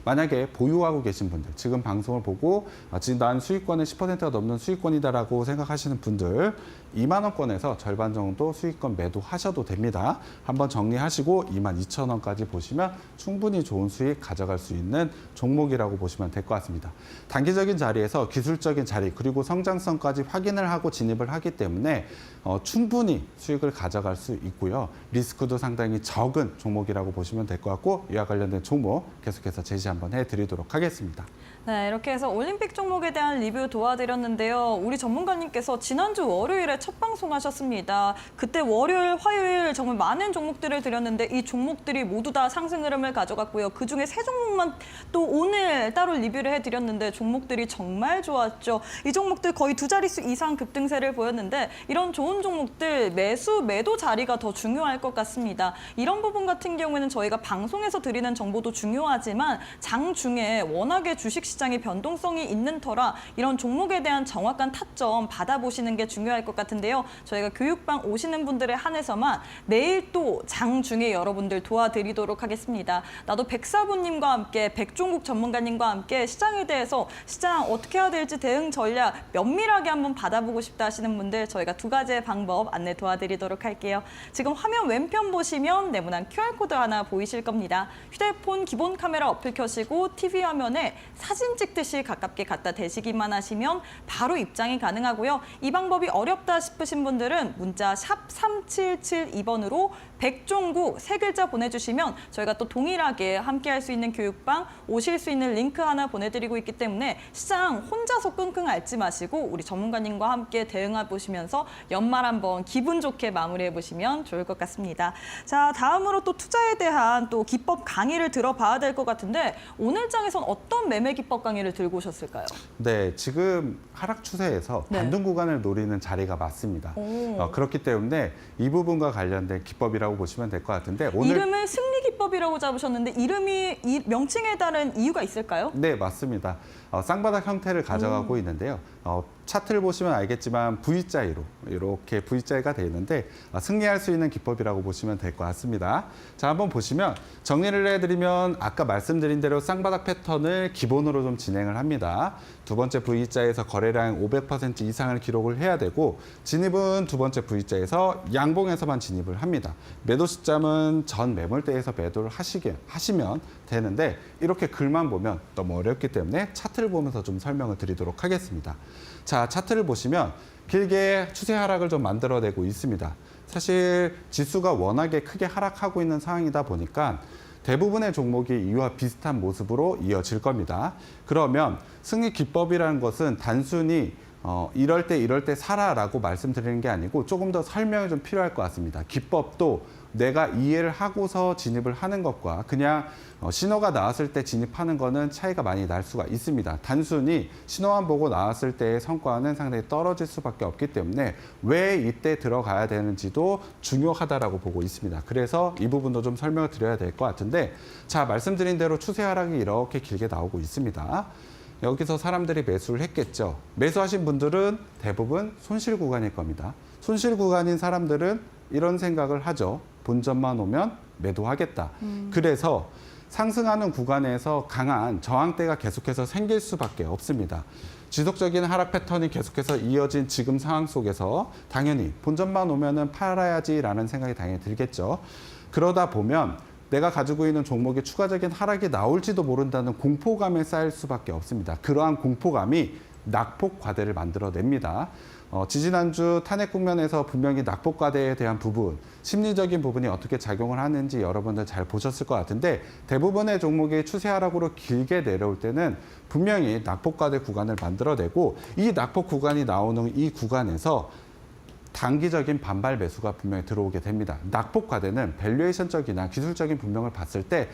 만약에 보유하고 계신 분들, 지금 방송을 보고 지금 난 수익권의 10%가 넘는 수익권이다라고 생각하시는 분들 20,000원권에서 절반 정도 수익권 매도하셔도 됩니다. 한번 정리하시고 22,000원까지 보시면 충분히 좋은 수익 가져갈 수 있는 종목이라고 보시면 될 것 같습니다. 단기적인 자리에서 기술적인 자리 그리고 성장성까지 확인을 하고 진입을 하기 때문에 충분히 수익을 가져갈 수 있고요. 리스크도 상당히 적은 종목이라고 보시면 될 것 같고 이와 관련된 종목 계속해서 제시 한번 해드리도록 하겠습니다. 네, 이렇게 해서 올림픽 종목에 대한 리뷰 도와드렸는데요. 우리 전문가님께서 지난주 월요일에 첫 방송하셨습니다. 그때 월요일, 화요일 정말 많은 종목들을 드렸는데 이 종목들이 모두 다 상승 흐름을 가져갔고요. 그중에 세 종목만 또 오늘 따로 리뷰를 해드렸는데 종목들이 정말 좋았죠. 이 종목들 거의 두 자릿수 이상 급등세를 보였는데 이런 좋은 종목들 매수, 매도 자리가 더 중요할 것 같습니다. 이런 부분 같은 경우에는 저희가 방송에서 드리는 정보도 중요하지만 장중에 워낙에 주식시장이 변동성이 있는 터라 이런 종목에 대한 정확한 타점 받아보시는 게 중요할 것 같은데요. 저희가 교육방 오시는 분들에 한해서만 내일 또 장중에 여러분들 도와드리도록 하겠습니다. 나도 백사부님과 함께 백종국 전문가님과 함께 시장에 대해서 시장 어떻게 해야 될지 대응 전략 면밀하게 한번 받아보고 싶다 하시는 분들 저희가 두 가지의 방법 안내 도와드리도록 할게요. 지금 화면 왼편 보시면 네모난 QR코드 하나 보이실 겁니다. 휴대폰 기본 카메라 어플 켜시고 TV 화면에 사진 찍듯이 가깝게 갖다 대시기만 하시면 바로 입장이 가능하고요. 이 방법이 어렵다 싶으신 분들은 문자 샵 3772번으로 백종국 세 글자 보내주시면 저희가 또 동일하게 함께할 수 있는 교육방 오실 수 있는 링크 하나 보내드리고 있기 때문에 시장 혼자서 끙끙 앓지 마시고 우리 전문가님과 함께 대응해 보시면서 연말 한번 기분 좋게 마무리해 보시면 좋을 것 같습니다. 자, 다음으로 또 투자에 대한 또 기법 강의를 들어봐야 될 것 같은데 오늘 장에선 어떤 매매 기법 강의를 들고 오셨을까요? 네, 지금 하락 추세에서 네. 반등 구간을 노리는 자리가 맞습니다. 그렇기 때문에 이 부분과 관련된 기법이라고 보시면 될 것 같은데 오늘 이름을 승리 기법이라고 잡으셨는데 이름이 이 명칭에 따른 이유가 있을까요? 네, 맞습니다. 쌍바닥 형태를 가져가고 있는데요. 차트를 보시면 알겠지만 V자로 이렇게 V자가 되어 있는데 승리할 수 있는 기법이라고 보시면 될 것 같습니다. 자, 한번 보시면 정리를 해드리면 아까 말씀드린 대로 쌍바닥 패턴을 기본으로 좀 진행을 합니다. 두 번째 V자에서 거래량 500% 이상을 기록을 해야 되고 진입은 두 번째 V자에서 양봉에서만 진입을 합니다. 매도 시점은 전 매물대에서 매도를 하시면 되는데 이렇게 글만 보면 너무 어렵기 때문에 차트를 보면서 좀 설명을 드리도록 하겠습니다. 자, 차트를 보시면 길게 추세 하락을 좀 만들어내고 있습니다. 사실 지수가 워낙에 크게 하락하고 있는 상황이다 보니까 대부분의 종목이 이와 비슷한 모습으로 이어질 겁니다. 그러면 승리 기법이라는 것은 단순히 이럴 때 사라라고 말씀드리는 게 아니고 조금 더 설명이 좀 필요할 것 같습니다. 기법도 내가 이해를 하고서 진입을 하는 것과 그냥 신호가 나왔을 때 진입하는 거는 차이가 많이 날 수가 있습니다. 단순히 신호만 보고 나왔을 때의 성과는 상당히 떨어질 수밖에 없기 때문에 왜 이때 들어가야 되는지도 중요하다라고 보고 있습니다. 그래서 이 부분도 좀 설명을 드려야 될 것 같은데 자, 말씀드린 대로 추세 하락이 이렇게 길게 나오고 있습니다. 여기서 사람들이 매수를 했겠죠. 매수하신 분들은 대부분 손실 구간일 겁니다. 손실 구간인 사람들은 이런 생각을 하죠. 본전만 오면 매도하겠다. 그래서 상승하는 구간에서 강한 저항대가 계속해서 생길 수밖에 없습니다. 지속적인 하락 패턴이 계속해서 이어진 지금 상황 속에서 당연히 본전만 오면은 팔아야지라는 생각이 당연히 들겠죠. 그러다 보면 내가 가지고 있는 종목에 추가적인 하락이 나올지도 모른다는 공포감에 쌓일 수밖에 없습니다. 그러한 공포감이 낙폭 과대를 만들어냅니다. 지지난주 탄핵 국면에서 분명히 낙폭 과대에 대한 부분, 심리적인 부분이 어떻게 작용을 하는지 여러분들 잘 보셨을 것 같은데 대부분의 종목이 추세 하락으로 길게 내려올 때는 분명히 낙폭 과대 구간을 만들어내고 이 낙폭 구간이 나오는 이 구간에서 단기적인 반발 매수가 분명히 들어오게 됩니다. 낙폭 과대는 밸류에이션적이나 기술적인 분명을 봤을 때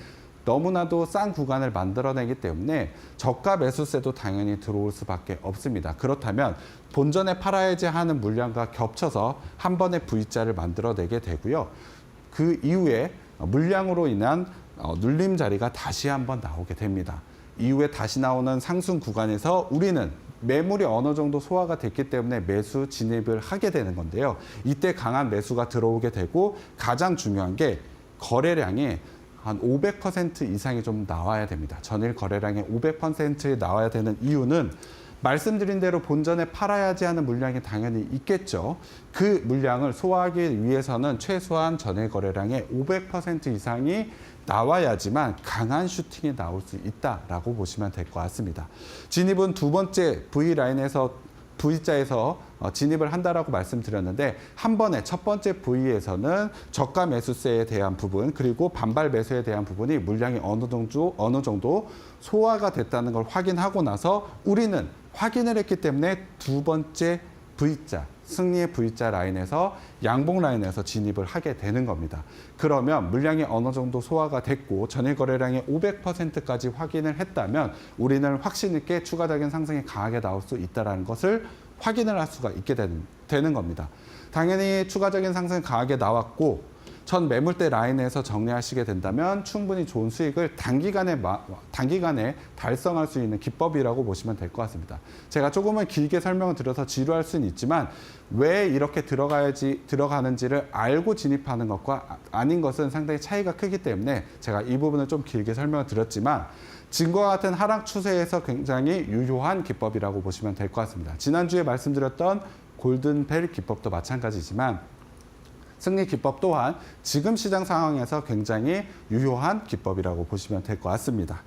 너무나도 싼 구간을 만들어내기 때문에 저가 매수세도 당연히 들어올 수밖에 없습니다. 그렇다면 본전에 팔아야지 하는 물량과 겹쳐서 한 번의 V자를 만들어내게 되고요. 그 이후에 물량으로 인한 눌림 자리가 다시 한번 나오게 됩니다. 이후에 다시 나오는 상승 구간에서 우리는 매물이 어느 정도 소화가 됐기 때문에 매수 진입을 하게 되는 건데요. 이때 강한 매수가 들어오게 되고 가장 중요한 게 거래량이 한 500% 이상이 좀 나와야 됩니다. 전일 거래량의 500% 나와야 되는 이유는 말씀드린 대로 본전에 팔아야지 하는 물량이 당연히 있겠죠. 그 물량을 소화하기 위해서는 최소한 전일 거래량의 500% 이상이 나와야지만 강한 슈팅이 나올 수 있다라고 보시면 될 것 같습니다. 진입은 두 번째 V자에서 진입을 한다라고 말씀드렸는데 한 번에 첫 번째 V에서는 저가 매수세에 대한 부분 그리고 반발 매수에 대한 부분이 물량이 어느 정도 소화가 됐다는 걸 확인하고 나서 우리는 확인을 했기 때문에 두 번째 V자, 승리의 V자 라인에서 양봉 라인에서 진입을 하게 되는 겁니다. 그러면 물량이 어느 정도 소화가 됐고 전일 거래량의 500%까지 확인을 했다면 우리는 확신 있게 추가적인 상승이 강하게 나올 수 있다는 것을 확인을 할 수가 있게 되는 겁니다. 당연히 추가적인 상승이 강하게 나왔고 전 매물대 라인에서 정리하시게 된다면 충분히 좋은 수익을 단기간에 달성할 수 있는 기법이라고 보시면 될 것 같습니다. 제가 조금은 길게 설명을 드려서 지루할 수는 있지만 왜 이렇게 들어가는지를 알고 진입하는 것과 아닌 것은 상당히 차이가 크기 때문에 제가 이 부분을 좀 길게 설명을 드렸지만 지금과 같은 하락 추세에서 굉장히 유효한 기법이라고 보시면 될 것 같습니다. 지난주에 말씀드렸던 골든벨 기법도 마찬가지지만 승리 기법 또한 지금 시장 상황에서 굉장히 유효한 기법이라고 보시면 될 것 같습니다.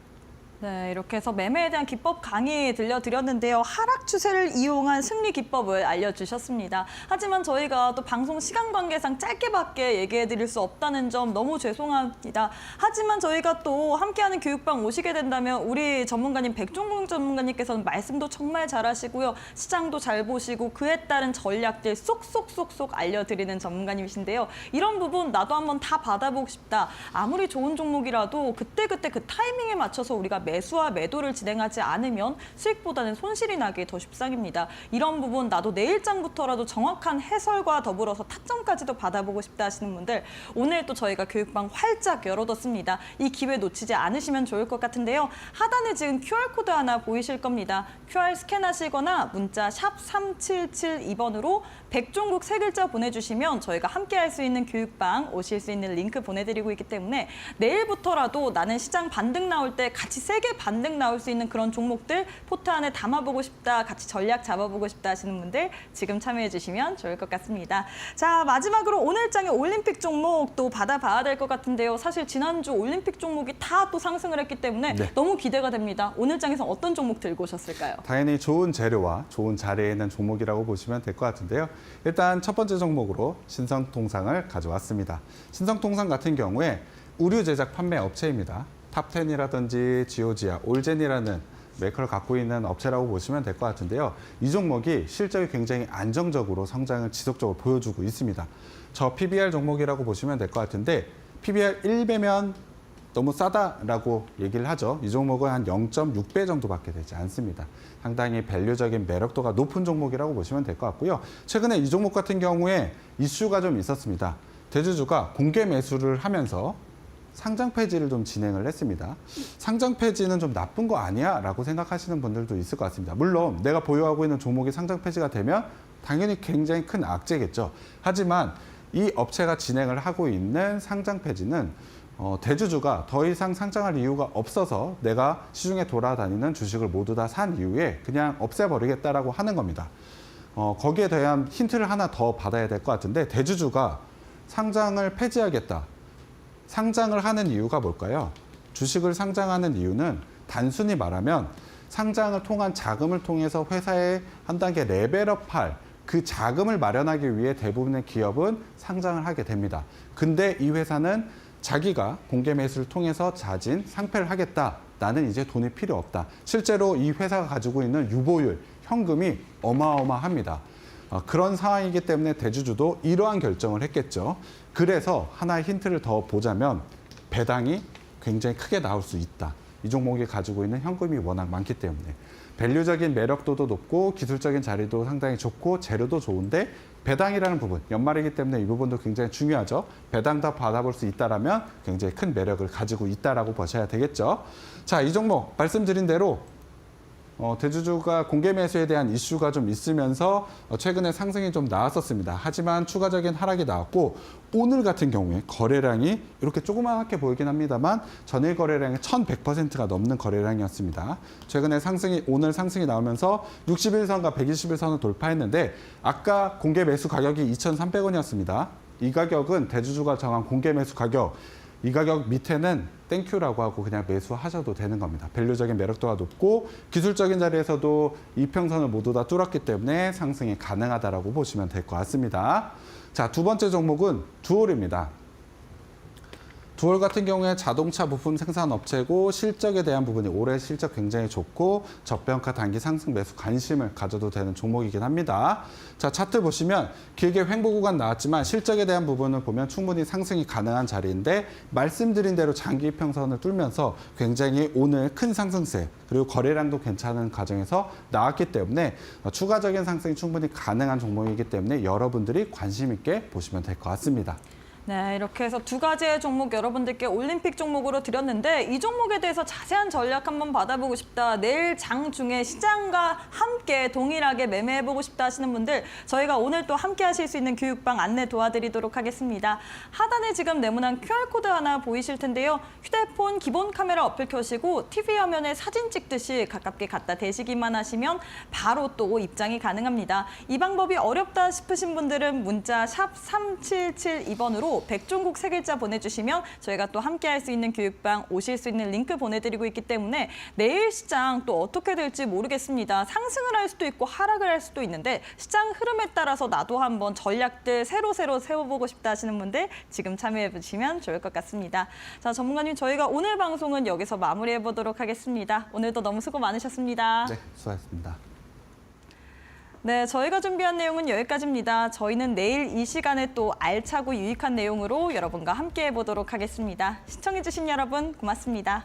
네, 이렇게 해서 매매에 대한 기법 강의 들려드렸는데요. 하락 추세를 이용한 승리 기법을 알려주셨습니다. 하지만 저희가 또 방송 시간 관계상 짧게밖에 얘기해드릴 수 없다는 점 너무 죄송합니다. 하지만 저희가 또 함께하는 교육방 오시게 된다면 우리 전문가님 백종국 전문가님께서는 말씀도 정말 잘하시고요. 시장도 잘 보시고 그에 따른 전략들 쏙쏙쏙쏙 알려드리는 전문가님이신데요. 이런 부분 나도 한번 다 받아보고 싶다. 아무리 좋은 종목이라도 그때그때 그 타이밍에 맞춰서 우리가 매수와 매도를 진행하지 않으면 수익보다는 손실이 나기 더 쉽상입니다. 이런 부분 나도 내일장부터라도 정확한 해설과 더불어서 타점까지도 받아보고 싶다 하시는 분들 오늘 또 저희가 교육방 활짝 열어뒀습니다. 이 기회 놓치지 않으시면 좋을 것 같은데요. 하단에 지금 QR코드 하나 보이실 겁니다. QR 스캔하시거나 문자 샵 3772번으로 백종국 세 글자 보내주시면 저희가 함께 할 수 있는 교육방 오실 수 있는 링크 보내드리고 있기 때문에 내일부터라도 나는 시장 반등 나올 때 같이 세게 반등 나올 수 있는 그런 종목들 포트 안에 담아보고 싶다, 같이 전략 잡아보고 싶다 하시는 분들 지금 참여해 주시면 좋을 것 같습니다. 자, 마지막으로 오늘 장의 올림픽 종목 또 받아봐야 될 것 같은데요. 사실 지난주 올림픽 종목이 다 또 상승을 했기 때문에 네. 너무 기대가 됩니다. 오늘 장에서 어떤 종목 들고 오셨을까요? 당연히 좋은 재료와 좋은 자리에 있는 종목이라고 보시면 될 것 같은데요. 일단 첫 번째 종목으로 신성통상을 가져왔습니다. 신성통상 같은 경우에 의류 제작 판매 업체입니다. 탑10이라든지 지오지아, 올젠이라는 메이커를 갖고 있는 업체라고 보시면 될 것 같은데요. 이 종목이 실적이 굉장히 안정적으로 성장을 지속적으로 보여주고 있습니다. 저 PBR 종목이라고 보시면 될 것 같은데 PBR 1배면 너무 싸다라고 얘기를 하죠. 이 종목은 한 0.6배 정도밖에 되지 않습니다. 상당히 밸류적인 매력도가 높은 종목이라고 보시면 될 것 같고요. 최근에 이 종목 같은 경우에 이슈가 좀 있었습니다. 대주주가 공개 매수를 하면서 상장 폐지를 좀 진행을 했습니다. 상장 폐지는 좀 나쁜 거 아니야? 라고 생각하시는 분들도 있을 것 같습니다. 물론 내가 보유하고 있는 종목이 상장 폐지가 되면 당연히 굉장히 큰 악재겠죠. 하지만 이 업체가 진행을 하고 있는 상장 폐지는 대주주가 더 이상 상장할 이유가 없어서 내가 시중에 돌아다니는 주식을 모두 다 산 이후에 그냥 없애버리겠다라고 하는 겁니다. 거기에 대한 힌트를 하나 더 받아야 될 것 같은데 대주주가 상장을 폐지하겠다. 상장을 하는 이유가 뭘까요? 주식을 상장하는 이유는 단순히 말하면 상장을 통한 자금을 통해서 회사에 한 단계 레벨업할 그 자금을 마련하기 위해 대부분의 기업은 상장을 하게 됩니다. 근데 이 회사는 자기가 공개 매수를 통해서 자진 상패를 하겠다. 나는 이제 돈이 필요 없다. 실제로 이 회사가 가지고 있는 유보율, 현금이 어마어마합니다. 그런 상황이기 때문에 대주주도 이러한 결정을 했겠죠. 그래서 하나의 힌트를 더 보자면 배당이 굉장히 크게 나올 수 있다. 이 종목이 가지고 있는 현금이 워낙 많기 때문에. 밸류적인 매력도도 높고 기술적인 자리도 상당히 좋고 재료도 좋은데 배당이라는 부분, 연말이기 때문에 이 부분도 굉장히 중요하죠. 배당 다 받아볼 수 있다라면 굉장히 큰 매력을 가지고 있다라고 보셔야 되겠죠. 자, 이 종목 말씀드린 대로 대주주가 공개 매수에 대한 이슈가 좀 있으면서 최근에 상승이 좀 나왔었습니다. 하지만 추가적인 하락이 나왔고 오늘 같은 경우에 거래량이 이렇게 조그맣게 보이긴 합니다만 전일 거래량의 1100%가 넘는 거래량이었습니다. 최근에 오늘 상승이 나오면서 61선과 121선을 돌파했는데 아까 공개 매수 가격이 2,300원이었습니다. 이 가격은 대주주가 정한 공개 매수 가격, 이 가격 밑에는 땡큐라고 하고 그냥 매수하셔도 되는 겁니다. 밸류적인 매력도가 높고 기술적인 자리에서도 이평선을 모두 다 뚫었기 때문에 상승이 가능하다라고 보시면 될 것 같습니다. 자, 두 번째 종목은 두올입니다. 두올 같은 경우에 자동차 부품 생산 업체고 실적에 대한 부분이 올해 실적 굉장히 좋고 저평가 단기 상승 매수 관심을 가져도 되는 종목이긴 합니다. 자, 차트 보시면 길게 횡보 구간 나왔지만 실적에 대한 부분을 보면 충분히 상승이 가능한 자리인데 말씀드린 대로 장기 이평선을 뚫면서 굉장히 오늘 큰 상승세 그리고 거래량도 괜찮은 과정에서 나왔기 때문에 추가적인 상승이 충분히 가능한 종목이기 때문에 여러분들이 관심 있게 보시면 될 것 같습니다. 네, 이렇게 해서 두 가지의 종목 여러분들께 올림픽 종목으로 드렸는데 이 종목에 대해서 자세한 전략 한번 받아보고 싶다. 내일 장 중에 시장과 함께 동일하게 매매해보고 싶다 하시는 분들 저희가 오늘 또 함께 하실 수 있는 교육방 안내 도와드리도록 하겠습니다. 하단에 지금 네모난 QR코드 하나 보이실 텐데요. 휴대폰 기본 카메라 어플 켜시고 TV 화면에 사진 찍듯이 가깝게 갖다 대시기만 하시면 바로 또 입장이 가능합니다. 이 방법이 어렵다 싶으신 분들은 문자 샵 3772번으로 백종국 세 글자 보내주시면 저희가 또 함께 할 수 있는 교육방 오실 수 있는 링크 보내드리고 있기 때문에 내일 시장 또 어떻게 될지 모르겠습니다. 상승을 할 수도 있고 하락을 할 수도 있는데 시장 흐름에 따라서 나도 한번 전략들 새로 세워보고 싶다 하시는 분들 지금 참여해 주시면 좋을 것 같습니다. 자, 전문가님 저희가 오늘 방송은 여기서 마무리해 보도록 하겠습니다. 오늘도 너무 수고 많으셨습니다. 네, 수고하셨습니다. 네, 저희가 준비한 내용은 여기까지입니다. 저희는 내일 이 시간에 또 알차고 유익한 내용으로 여러분과 함께 해보도록 하겠습니다. 시청해주신 여러분 고맙습니다.